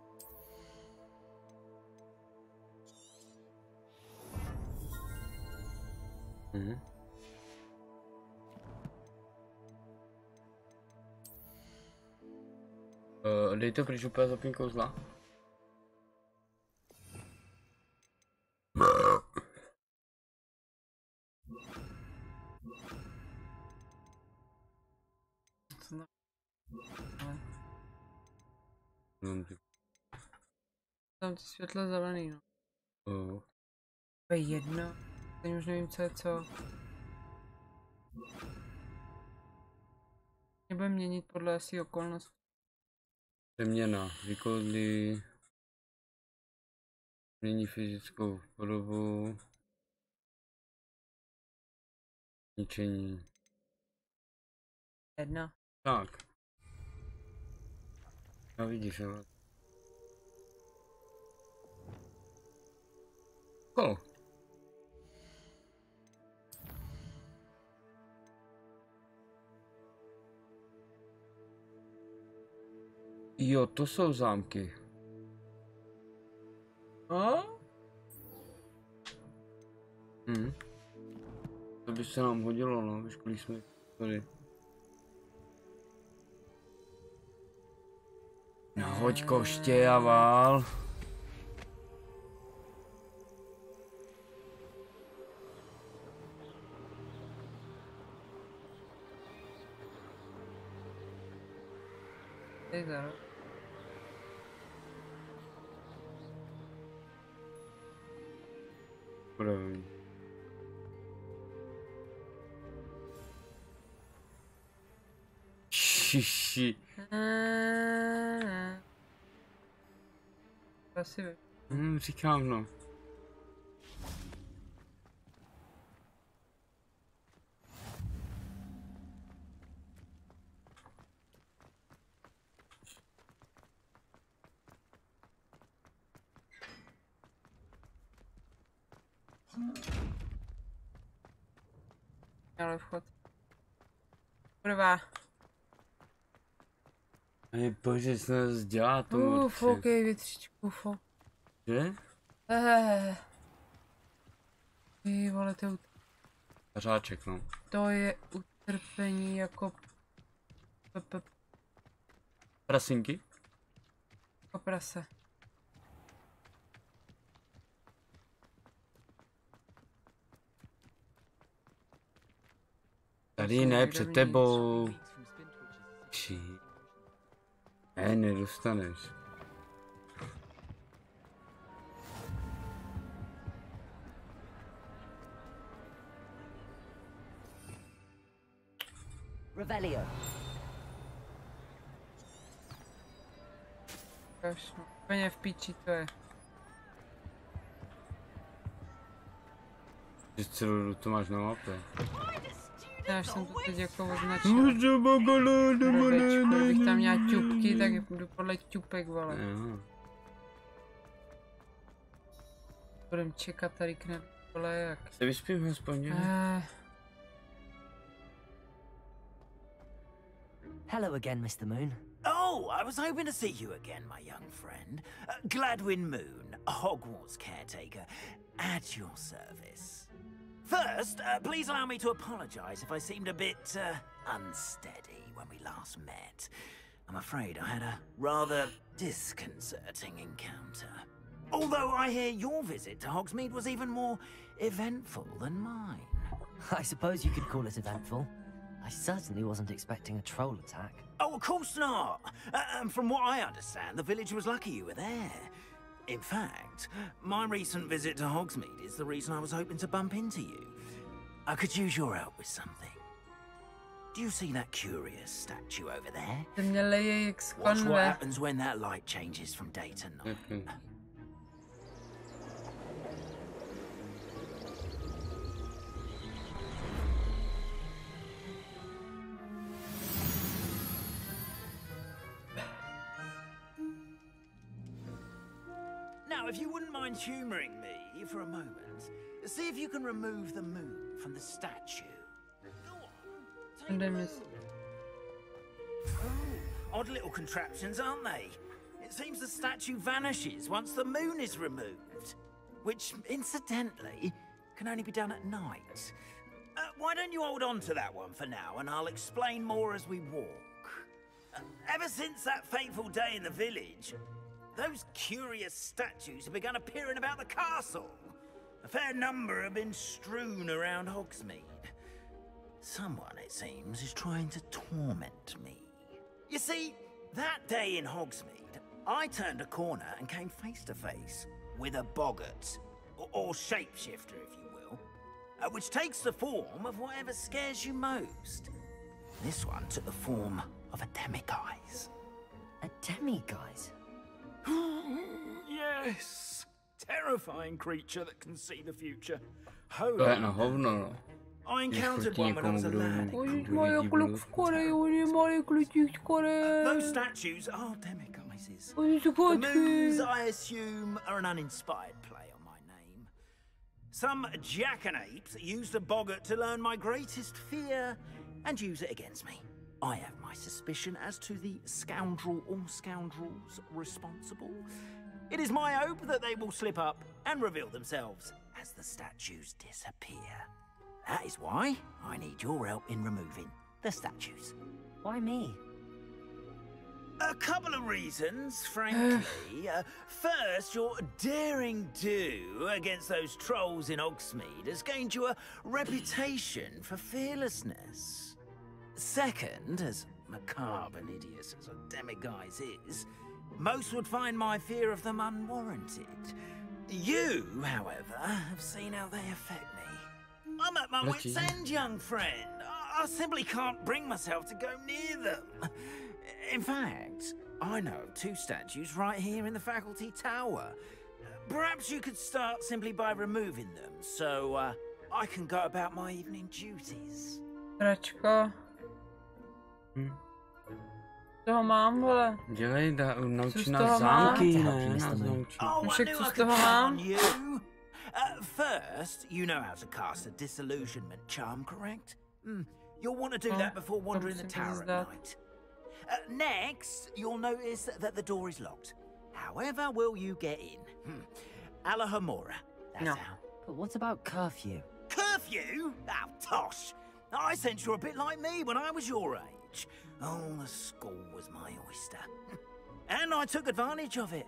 Dej to pryč, úplně zapím kouzla. Tam ty světlo zelený, no. To je jedno. Teď už nevím, co je co. Nebude měnit podle asi okolností. Přeměna, vykouzlí, mění fyzickou podobu, ničení. Jedna. Tak. No vidíš, ale. Kol. Jo, to jsou zámky. A? To by se nám hodilo, no, vyškolí jsme tady. No, hoď koště a vál. První. Šiši. Asi říkám, no. Ale vchod. Kurva. Ej, bože, se nás dělá to. OK, větřičku, Že? Ty vole, to je Řáček, no. to je utrpení jako Prasinky? Jako prase. Tady ne, před tebou. Ne, nedostaneš. Revelio. Kašno, úplně v píči to je. Že celou to máš na mapě. Já už jsem to teď jako označil. Kdybych tam měla ťupky, tak jdu podle ťupek, vole. Budem čekat tady k nebi, vole, jak. Se vyspím aspoň, Hello again, Mr. Moon. Oh, I was hoping to see you again, my young friend. Gladwin Moon, Hogwarts caretaker, at your service. First, please allow me to apologize if I seemed a bit unsteady when we last met. I'm afraid I had a rather disconcerting encounter. Although I hear your visit to Hogsmeade was even more eventful than mine. I suppose you could call it eventful. I certainly wasn't expecting a troll attack. Oh, of course not. And from what I understand, the village was lucky you were there. In fact, my recent visit to Hogsmeade is the reason I was hoping to bump into you. I could use your help with something. Do you see that curious statue over there? Watch what happens when that light changes from day to night. Now, if you wouldn't mind humouring me for a moment, see if you can remove the moon from the statue. Go on. Oh, odd little contraptions, aren't they? It seems the statue vanishes once the moon is removed, which, incidentally, can only be done at night. Why don't you hold on to that one for now, and I'll explain more as we walk. Ever since that fateful day in the village, those curious statues have begun appearing about the castle. A fair number have been strewn around Hogsmeade. Someone, it seems, is trying to torment me. You see, that day in Hogsmeade, I turned a corner and came face to face with a boggart, or shapeshifter, if you will, which takes the form of whatever scares you most. This one took the form of a demiguise. A demiguise? Yes! Terrifying creature that can see the future. I encountered one when I was a lad. Those statues are demiguises. The moons, I assume, are an uninspired play on my name. Some jackanapes used a boggart to learn my greatest fear and use it against me. I have my suspicion as to the scoundrel or scoundrels responsible. It is my hope that they will slip up and reveal themselves as the statues disappear. That is why I need your help in removing the statues. Why me? A couple of reasons, frankly. First, your daring do against those trolls in Hogsmeade has gained you a reputation for fearlessness. Second, as macabre and hideous as a demiguise is, most would find my fear of them unwarranted. You, however, have seen how they affect me. I'm at my wit's end, young friend. I simply can't bring myself to go near them. In fact, I know of two statues right here in the faculty tower. Perhaps you could start simply by removing them, so I can go about my evening duties. Račko. Toho mám, vole. Dělej, naučí nás zámky, ne? Však co z toho mám? First, you know how to cast a disillusionment charm, correct? You'll want to do that before wandering the tower at night. Next, you'll notice that the door is locked. However will you get in? Alahomora, that's how. But what about curfew? Curfew? Oh, tosh! I sense you're a bit like me when I was your age. Oh, the school was my oyster. And I took advantage of it.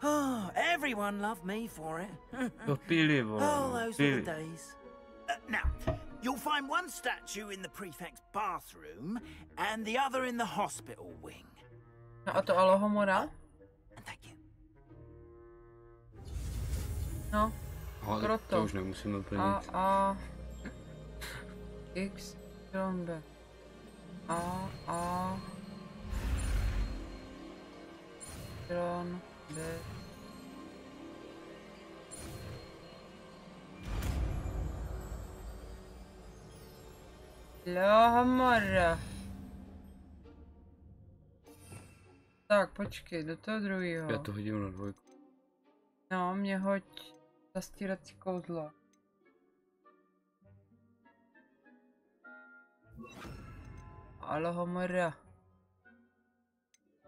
Oh, everyone loved me for it. Oh, those were the days. Now, you'll find one statue in the prefect's bathroom and the other in the hospital wing. A to Alahomora? And thank you. No, proto. To už nemusíme plnit. A. X, Y, B. A. Y, B. Alahomora. Tak, počkej, do toho druhého. Já to hodím na dvojku. No, mě hoď zastírací kouzlo. Alahomora.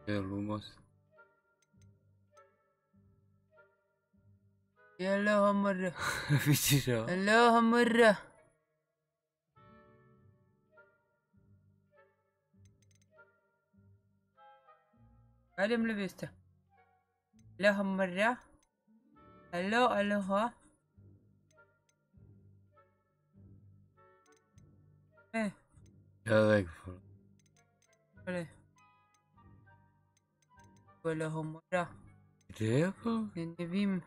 Je lumos. Alahomora. Vidíš, jo? Alahomora. Hadi mli jste. Aloha mra. Aloha. Já tak vole. Aloha mra. Kde jako? Já nevím.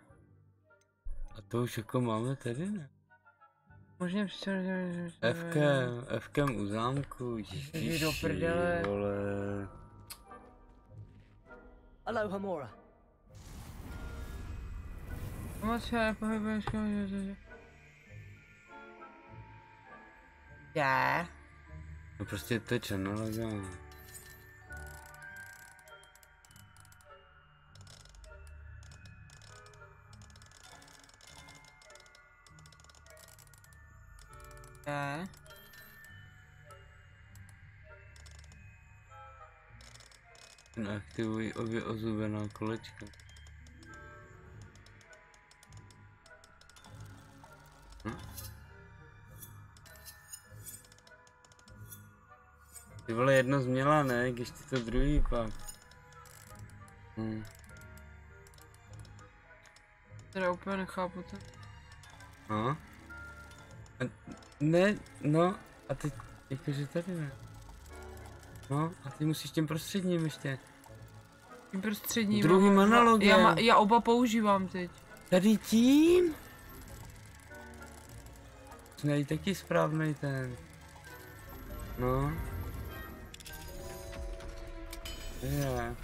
A to už jako máme tady, ne? Možná Fkem u zámku, ježiši, do prdele. Vole. Aloha Mora. Moc se pohybuješ, kde? No prostě teče, no legálně. Kde? Aktivuj obě ozubená kolečka. Ty vole, jedno změla, ne? Když ty to druhý pak. Teda úplně nechápu to. No. Ne, no, a teď, jakože tady ne. No, a ty musíš tím prostředním ještě. Tím prostředním. Druhým analogem. Já oba používám teď. Tady tím? Najít taky správnej ten. No. Je.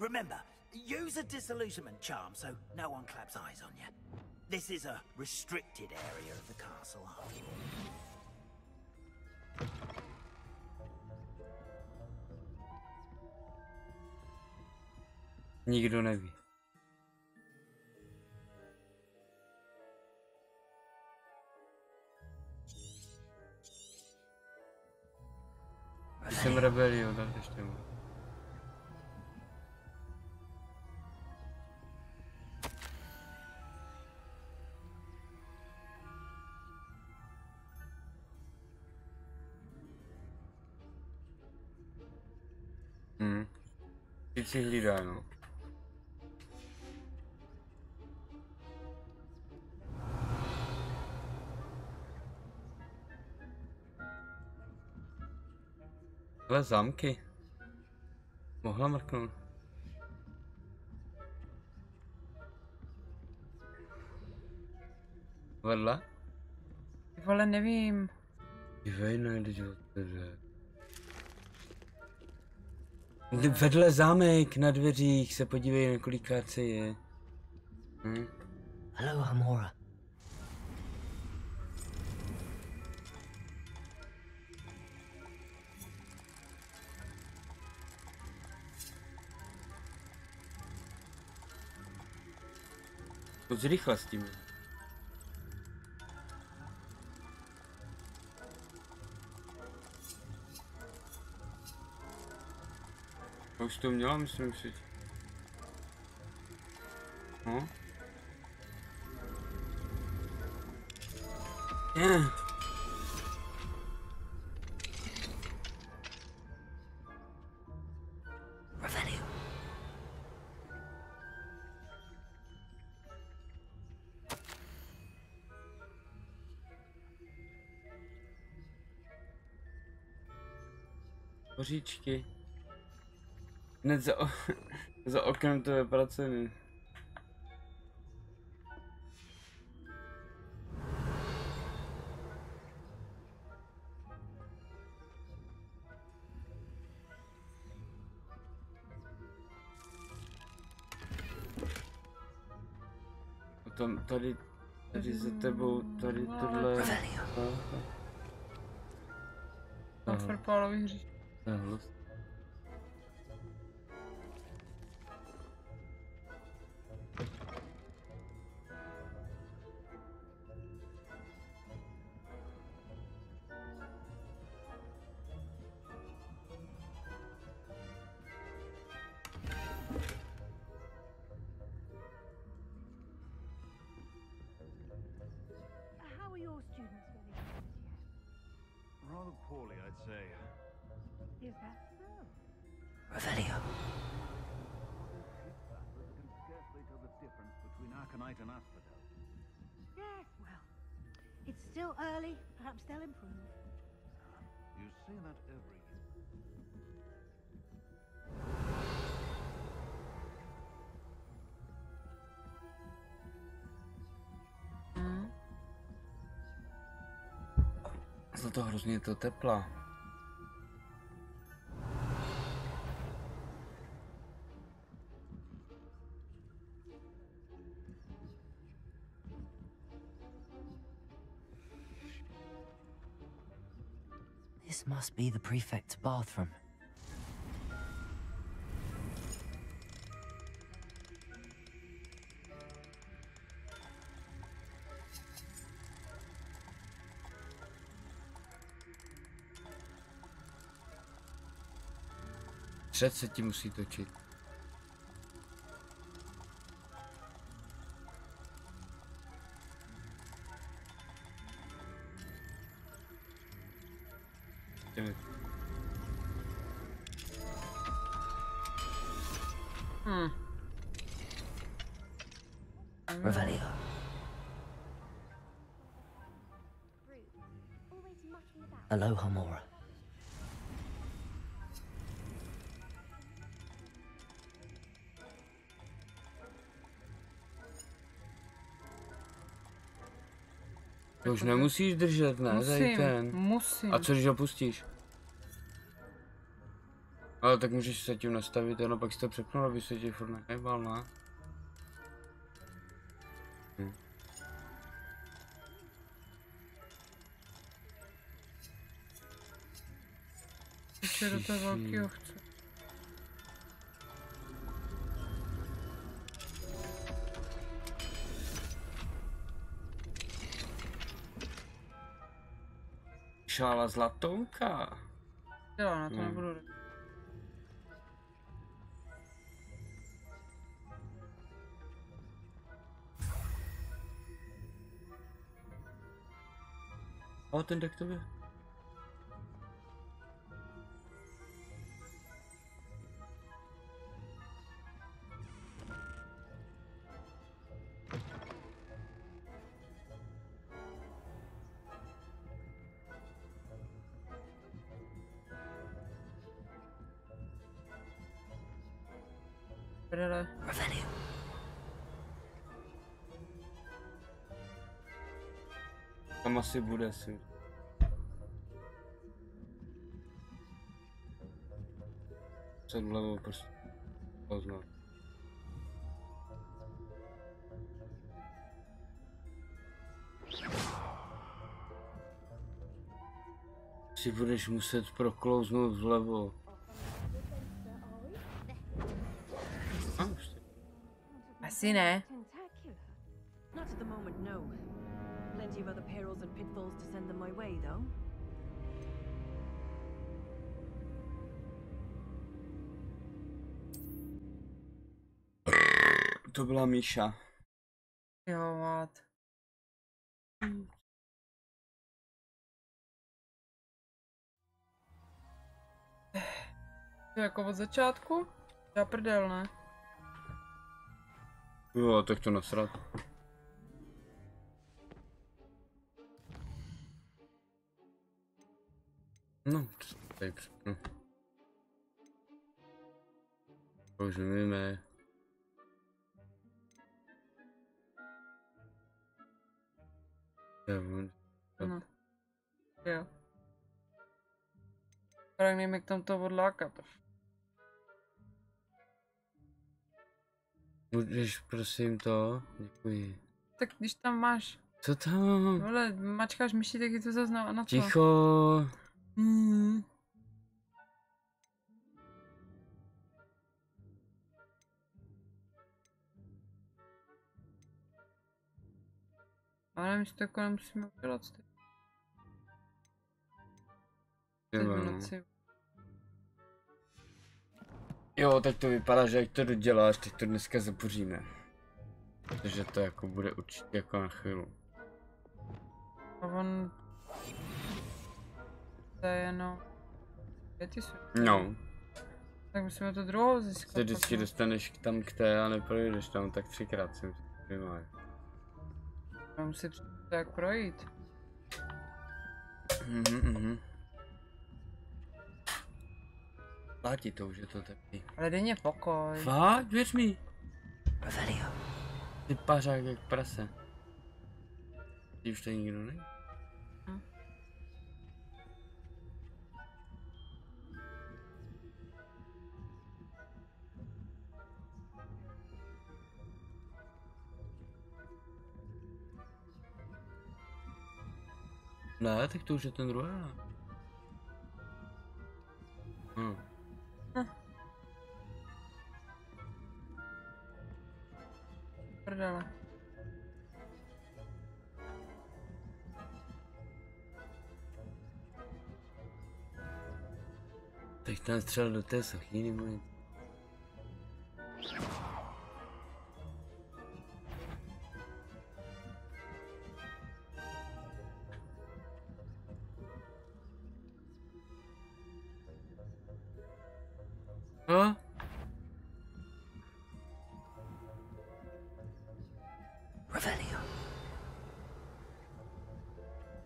Remember, use a disillusionment charm so no one claps eyes on you. This is a restricted area of the castle. Nikdo neví. Jsem rebelio, tak ještě můžu. Teď si hlídá, no. Ale zámky. Mohla mrknout. Vedle? Vole, nevím. Dívej, najdeš ho tady. Vedle zámek na dveřích se podívej, na kolikáce je. Aloha Mora. Moc rychle s tím. Už to měla, myslím si. No. Hoříčky. Hned za oknem to je pracený. Potom tady za tebou, tady tohle. Farpálový hřiště. Rather poorly, I'd say. Revelio. Yeah, well, it's still early. Perhaps they'll improve. You say that every year. Za to hrozně to tepla. This must be the prefect's bathroom. Před se ti musí točit. Revelio. Aloha Mora. To už nemusíš držet, ne? Musím. A co když ho pustíš? Ale tak můžeš se tím nastavit, ano, pak si to přepnout, aby se ti furt nehejbal, ne? Ještě do toho velkého chci. Šála zlatonka. Jo, na to nebudu. O, ten jde k tobě. Revelio. Tam asi bude si. Před vlevo prostě poznat. Si budeš muset proklouznout vlevo. Asi ne. Not at the moment, no. Plenty of other perils and pitfalls to send them my way, though. To byla Míša. Jo, what? To jako od začátku? Já prdel, ne? Jo, tak to nasrat. No, tady přepnu. Už nevíme. No. Jo. Tak nevím, jak tam to odlákat. Můžeš prosím to? Děkuji. Tak když tam máš... Co tam? Vole, mačkáš myši, tak je to zase na co? Ticho. Ale nevím, jestli to jako nemusíme udělat. Jo, tak to vypadá, že jak to doděláš, teď to dneska zapoříme. Protože to jako bude určitě jako na chvíli. A on... To je jenom... Ty jsou. No. Tak musíme to druhou získat. Ty vždycky dostaneš tam k té a neprojdeš tam tak 3krát si vymáš. Mám si tak projít. Platí to už, je to taky. Ale dej mě pokoj. Fakt? Věř mi. Ty pařák jak prase. Ty už tady nikdo není? Ne, tak to už je ten druhý. Prdele. Teď tam střel do té sochy, nebo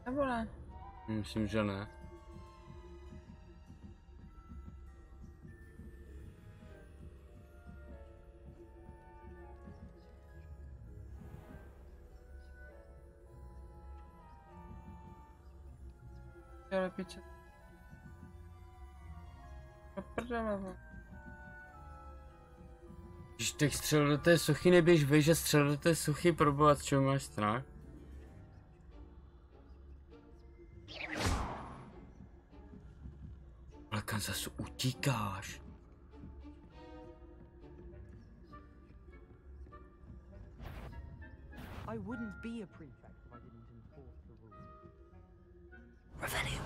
Nebo ne? Myslím, že ne. Ale piče. Do prdele. Když tak střel do té sochy, neběž vej, že střel do té sochy, proboha, z čeho máš strach? Ale kam zase utíkáš? I wouldn't be a prefect if I didn't enforce the rules. Revelio.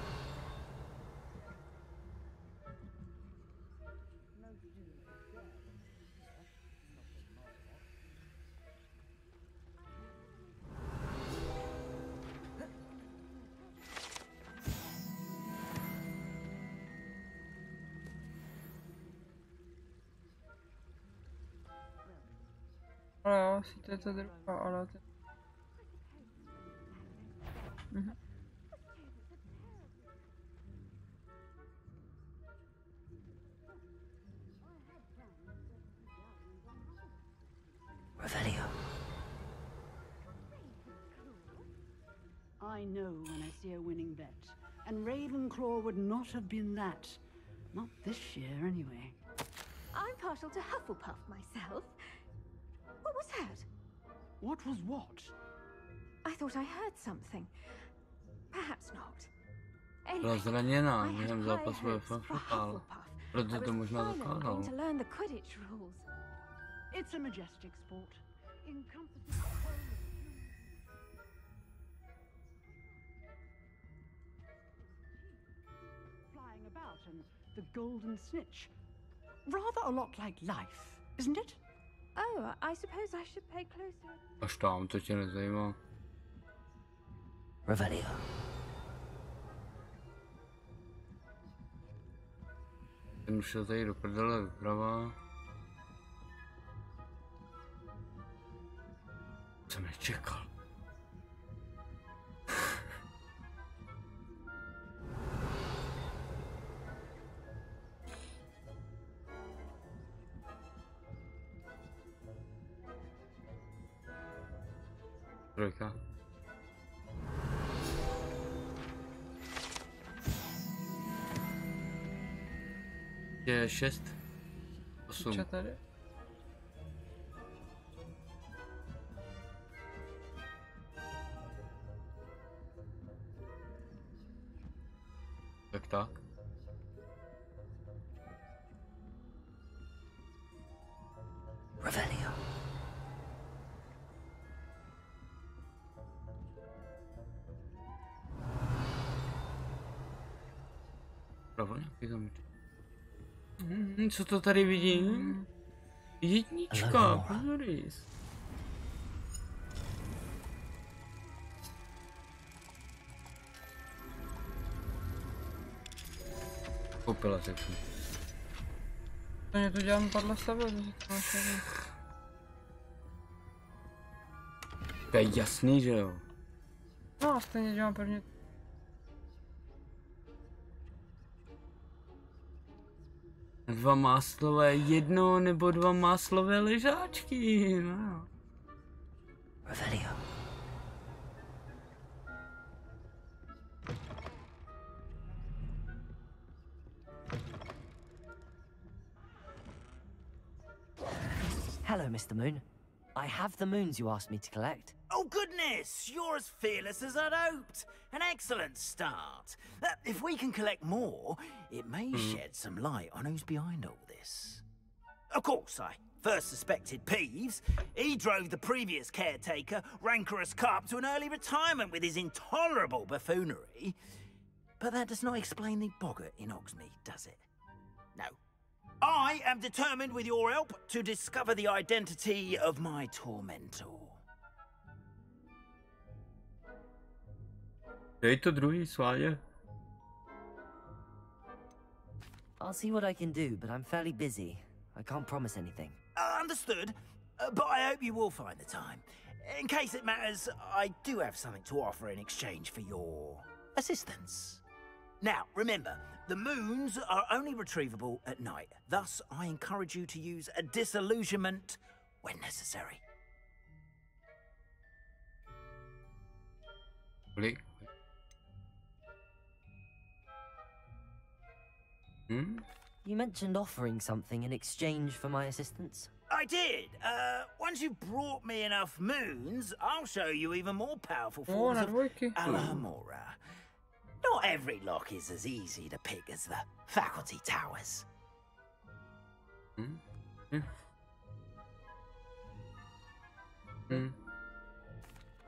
Ale jo, si to je to druhá, ale to... Revelio. I know when I see a winning bet, and Ravenclaw would not have been that. Not this year, anyway. I'm partial to Hufflepuff myself. What was that? What was what? I thought I heard something. Perhaps not. Byla zraněná, během zápasu ve fotbal. Proto to možná dokázal. To learn the Quidditch rules. It's a majestic sport. Encompassing flying about and the golden snitch. Rather a lot like life, isn't it? Oh, I suppose I should pay closer. Až tam, to tě nezajímá. Revelio. Ten šel tady do prdele vyprava. Jsem nečekal. Trojka. Je 6. 8. Co tady? Tak. Revelio. Pravo nějaký zamček. Co to tady vidím? Jednička, Boris. Koupila se všem. To dělám podle sebe, to je jasný, že jo? No, stejně dělám prvně. Dva máslové, jedno nebo dva máslové ležáčky, no. Revelio. Hello, Mr. Moon. I have the moons you asked me to collect. Oh, goodness! You're as fearless as I'd hoped. An excellent start. If we can collect more, it may shed some light on who's behind all this. Of course, I first suspected Peeves. He drove the previous caretaker, Rancorous Carp, to an early retirement with his intolerable buffoonery. But that does not explain the boggart in Hogsmeade, does it? No. I am determined, with your help, to discover the identity of my tormentor. Dej to druhý sváje. I'll see what I can do, but I'm fairly busy. I can't promise anything. Understood, but I hope you will find the time. In case it matters, I do have something to offer in exchange for your assistance. Now, remember, the moons are only retrievable at night. Thus, I encourage you to use a disillusionment when necessary. Really? You mentioned offering something in exchange for my assistance? I did. Once you've brought me enough moons, I'll show you even more powerful forms of Alamora. Not every lock is as easy to pick as the faculty towers.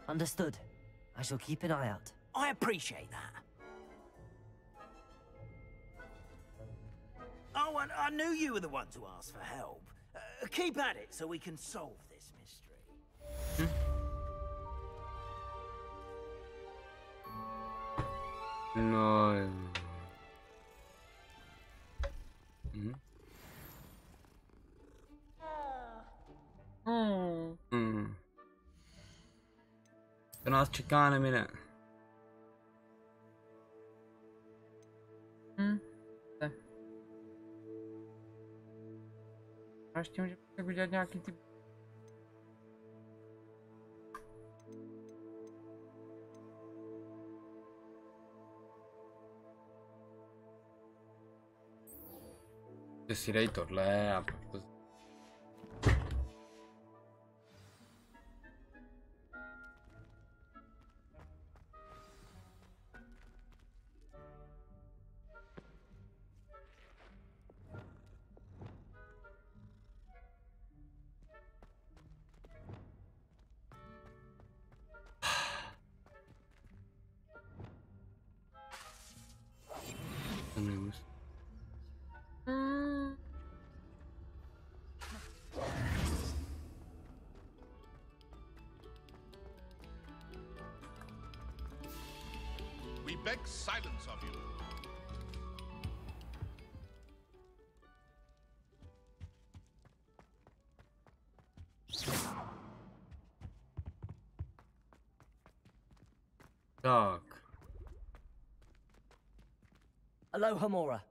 Understood. I shall keep an eye out. I appreciate that. Oh, and I knew you were the one to ask for help. Keep at it so we can solve this mystery. No. To nás čeká, nemine. A ještě můžeme udělat nějaký typ. Že si dej tohle a pak to... We beg silence of you. Tak. Aloha, Mora.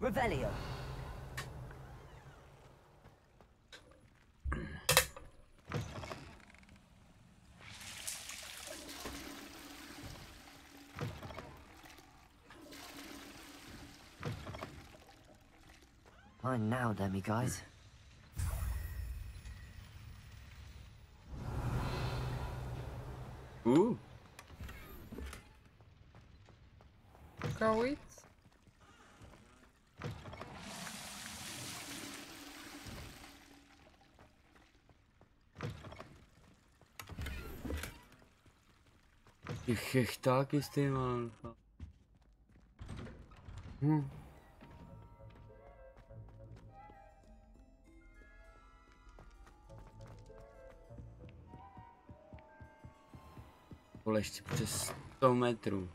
Revelio. Mine now, demi guys. ujít? Ty chechtáky s tím mám. Vole, ještě přes 100 metrů.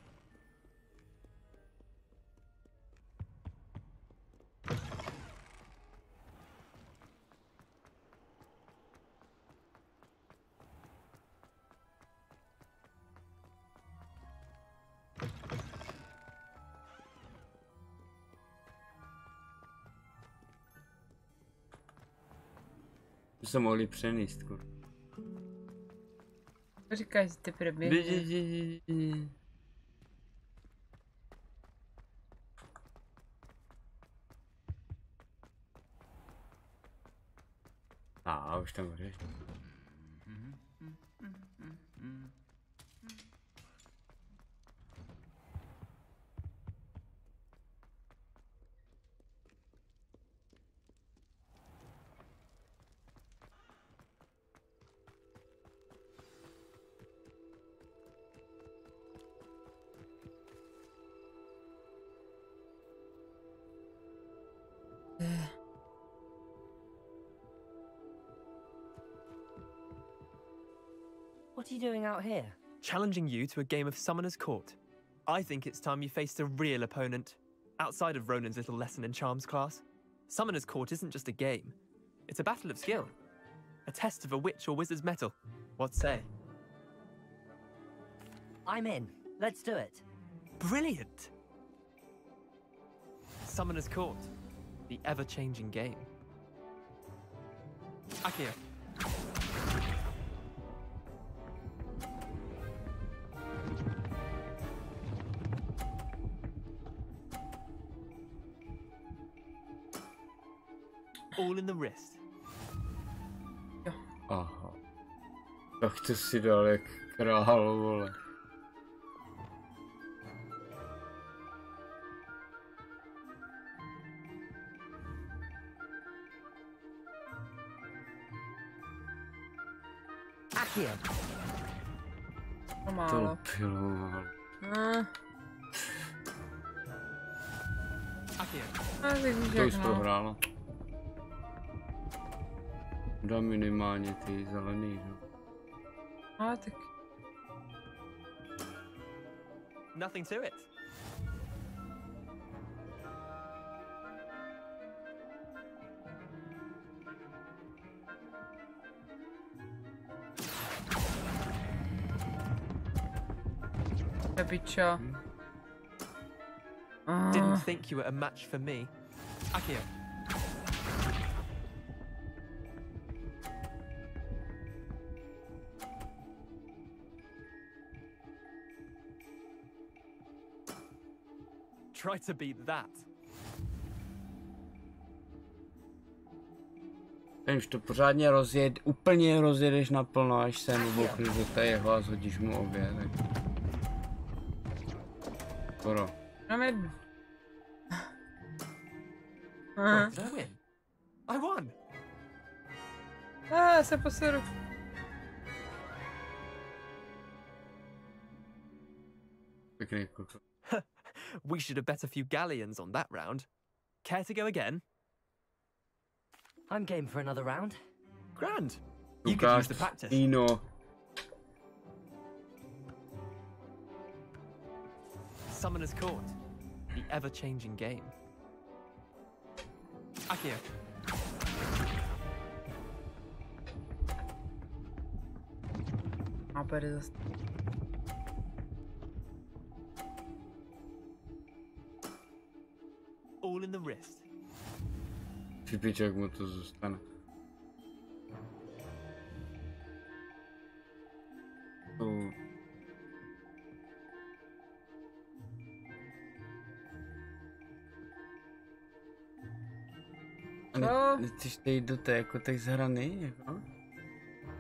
To se mohli přenést, kurva. Říkáš, že ty proběhne. Už tam jdeš. What are you doing out here? Challenging you to a game of Summoner's Court. I think it's time you faced a real opponent, outside of Ronan's little lesson in charms class. Summoner's Court isn't just a game. It's a battle of skill. A test of a witch or wizard's mettle. What say? I'm in. Let's do it. Brilliant! Summoner's Court. The ever-changing game. Akio. All in the wrist. Aha. Tak to si dal jak král, vole. Akio. To pilu. Akio. To už prohrála. Dá minimálně ty zelený, že? Tak. Nothing to it. Piča. Didn't think you were a match for me. Akio. Try to beat that. Už to pořádně úplně rozjedeš naplno, až sem obokneš do té jeho a zhodíš mu obě, tak... Skoro. I won. Se poseru. Pěkný kluk. We should have bet a few galleons on that round. Care to go again? I'm game for another round. Grand. You could use the practice. Ino. Summoner's Court. The ever-changing game. Akio. All in the wrist. Připič, jak mu to zůstane. Nechceš jít do té jako těch zhrany, jako?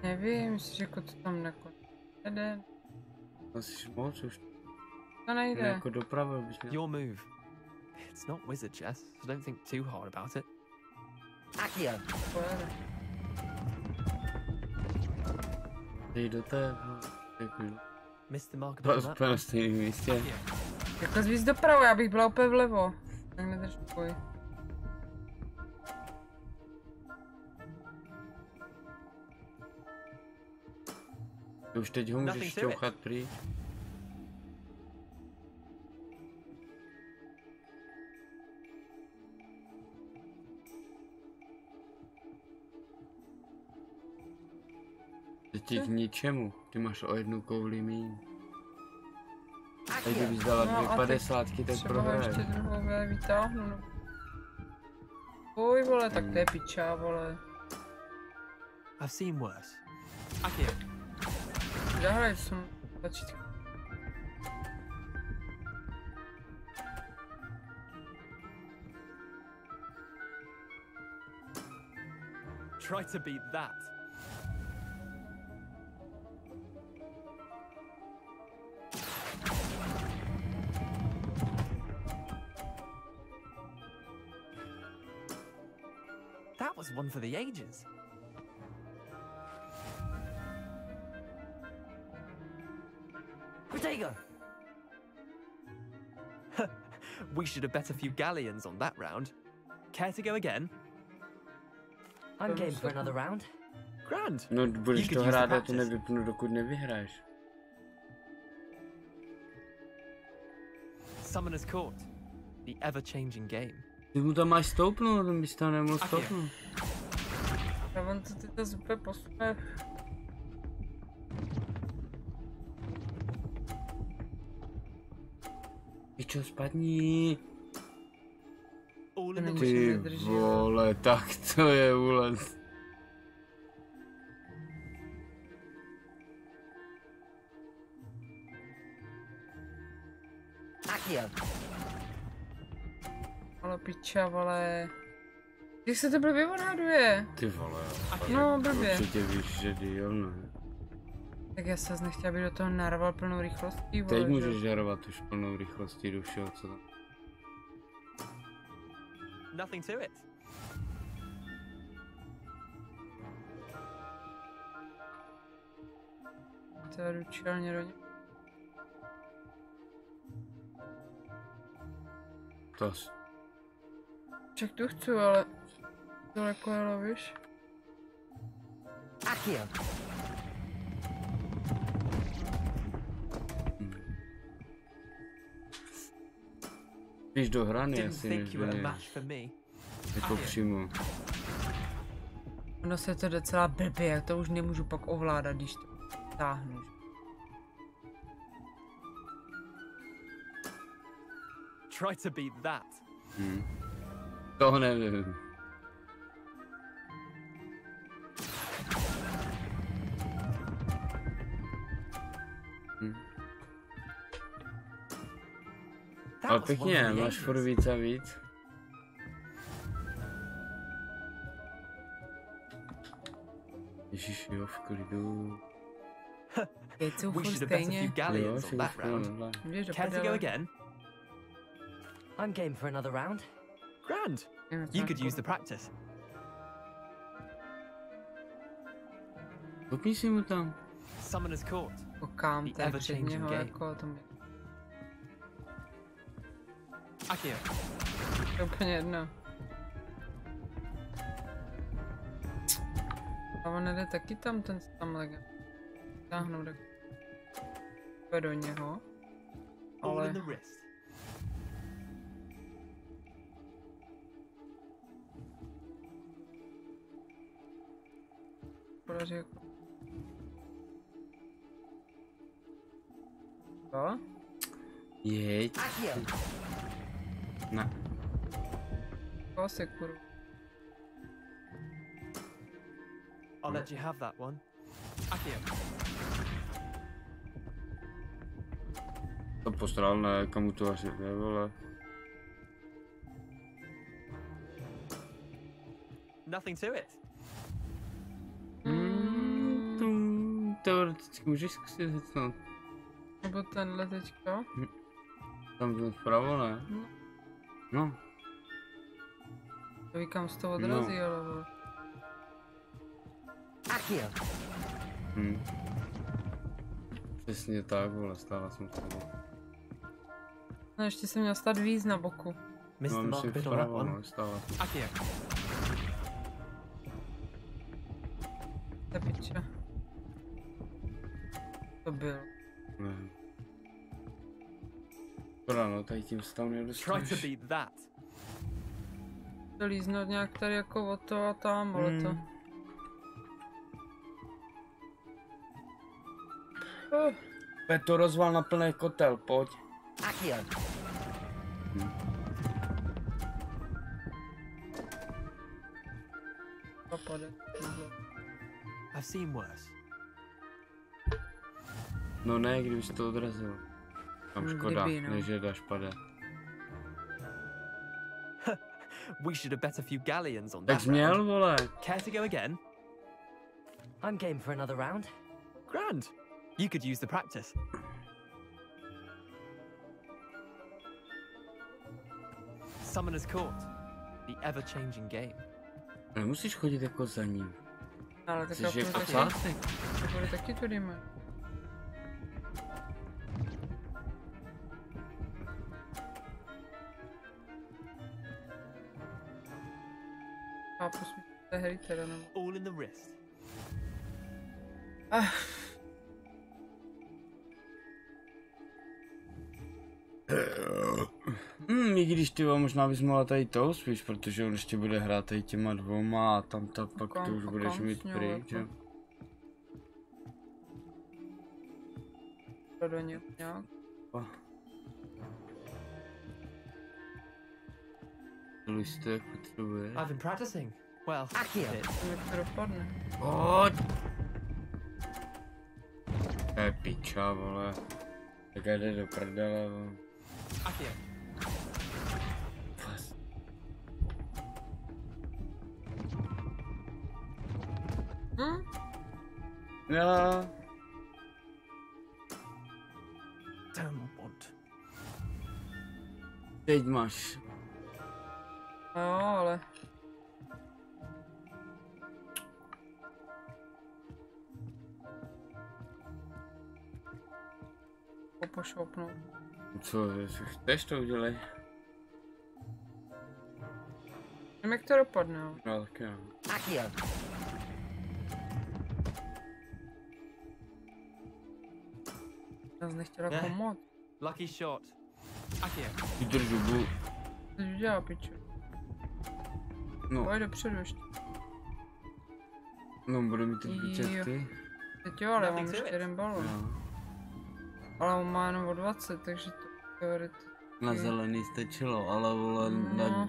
Nevím, myslíš, jako to tam nakonec jede. Asi moc už. To nejde. Jako dopravil bys měl. Your move. It's not wizard chess, so don't think too hard about it. Akio. Dej do té. Missed the mark To on úplně na stejném místě. Jako zvíc dopravu, já bych byla úplně vlevo. Tak nedrž poj. Už teď ho můžeš šťouchat pryč. Teď k ničemu, ty máš o 1 kouli míň. A kdybys dala 2 padesátky, tak prohraješ. Třeba ještě druhou vytáhnu, no. Oj vole, tak to je piča, vole. I've seen worse. Akio. Zahraj jsem tlačítko. Try to beat that. That was one for the ages. Protego! We should have bet a few galleons on that round. Care to go again? I'm game for another round. Grand. No, budeš to hrát, já to nevypnu, dokud nevyhraješ. Summoner's Court. The ever-changing game. Ty mu tam máš stoupnout, on bys tam nemohl stoupnout. Já on to teď úplně posune. Pičo, spadni. Ty vole, tak to je úlet. Akio. Ale piča, vole. Jak se to blbě odhaduje? Ty vole, no blbě. Určitě víš, že deal, ne? Tak já se nechtěla, aby do toho narval plnou rychlostí, vole. Teď můžeš žarovat už plnou rychlostí do všeho, co tam. Nothing to it. To jdu čelně do něj. To asi. Čak tu chci, ale daleko je lovíš. Akio. Spíš do hrany asi, než do něj. Jako přímo. Ono se to docela blbě, já to už nemůžu pak ovládat, když to táhnu. Try to beat that. Toho nevím. Ale pěkně, máš furt víc a víc. Ježiš, jo, v klidu. Teď jsou furt stejně. Jo, si už Care to go again? I'm game for another round. Grand. You could use the practice. Kopni si mu tam. Summoner's Court. Koukám, to je před něho jako to mě. Akio. To je úplně jedno. A on jde taky tam ten legend. Táhnout do něho. Ale... Podaří jako... Co? Jeď. Ne. To se kurva. I'll let you have that one. Akio. To postral, ne, komu to asi ne, vole. Nothing to it. Teoreticky můžeš zkusit hecnout. Nebo tenhle teďka? Tam vpravo, ne? No. To ví, kam se to odrazí, ale vole. Přesně tak, vole, stála jsem to. No ještě jsem měl stát víc na boku. No, myslím vpravo, no, stála jsem. Ta piče. To byl. Ne. No, tady tím se tam nedostaneš. To líznout nějak tady jako od toho a tam, ale to. To rozval na plný kotel, pojď. I've seen worse. No ne, kdyby se to odrazilo. Tam škoda, než je dáš padat. We should have bet a few galleons on tak that. Měl, vole. Care to go again? I'm game for another round. Grand. You could use the practice. Summoner's Court. The ever-changing game. Nemusíš chodit jako za ním. Ale tak jsi jako taky. To bude taky tudy mít. A pusmi té hry teda nebo. All in the wrist. I když ty možná bys mohla tady toho spíš, protože on ještě bude hrát tady těma dvoma a tam ta pak ty už budeš mít pryč, že? Do něj nějak. Listy jak potřebuje. I've been practicing. Well, jak to dopadne. Pojď! To je piča, vole. Tak jde do prdele, vole. Já. Don't want. Teď máš. No, ale. Pošoupnout. Co, jestli chceš, to udělej. Nevím, jak to dopadne, jo. No, tak jo. Já jsem nechtěla pomoct. Lucky shot. Vydrž dobu. Co jsi udělal, pičo? No. Pojď dopředu ještě. No, bude mi teď víc ty. Teď jo, ale já mám ještě jeden balon. No. Ale on má jenom o 20, takže to teoreticky. Na zelený stačilo, ale vole,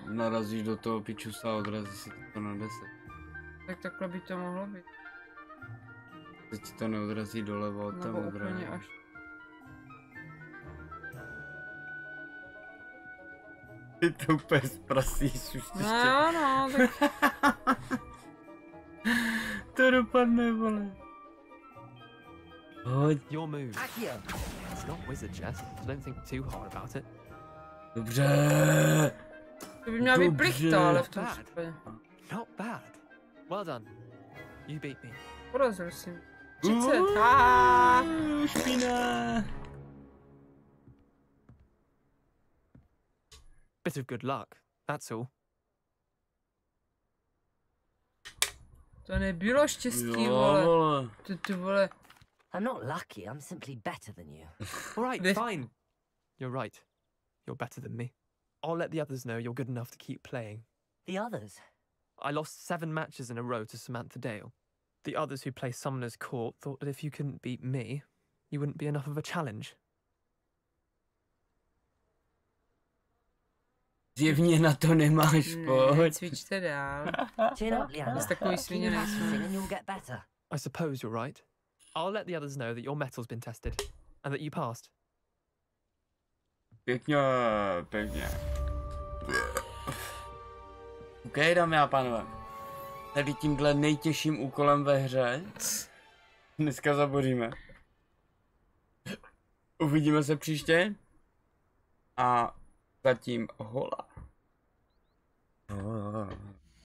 narazíš do toho pičusa a odrazí si to na 10. Tak takhle by to mohlo být. Teď ti to neodrazí doleva od tam odrazí. Až. Ty to úplně zprasíš už ještě. No, tak... To dopadne, vole. Hoď. Your move. It's not wizard chess, so don't think too hard about it. Dobře. To by měla být plichta, ale v tom případě. Not bad. Well done. You beat me. Porazil jsi mi. 30. Špina. Bit of good luck, that's all. To nebylo štěstí, vole. Ty vole. I'm not lucky, I'm simply better than you. Alright, fine. You're right. You're better than me. I'll let the others know you're good enough to keep playing. The others? I lost 7 matches in a row to Samantha Dale. The others who play Summoner's Court thought that if you couldn't beat me, you wouldn't be enough of a challenge. Zjevně na to nemáš, pojď. Cvičte dál. Z takový svině nejsme. I suppose you're right. I'll let the others know that your metal's been tested and that you passed. Pěkně. OK, dámy a pánové. Tady tímhle nejtěžším úkolem ve hře dneska zaboříme. Uvidíme se příště. A zatím hola.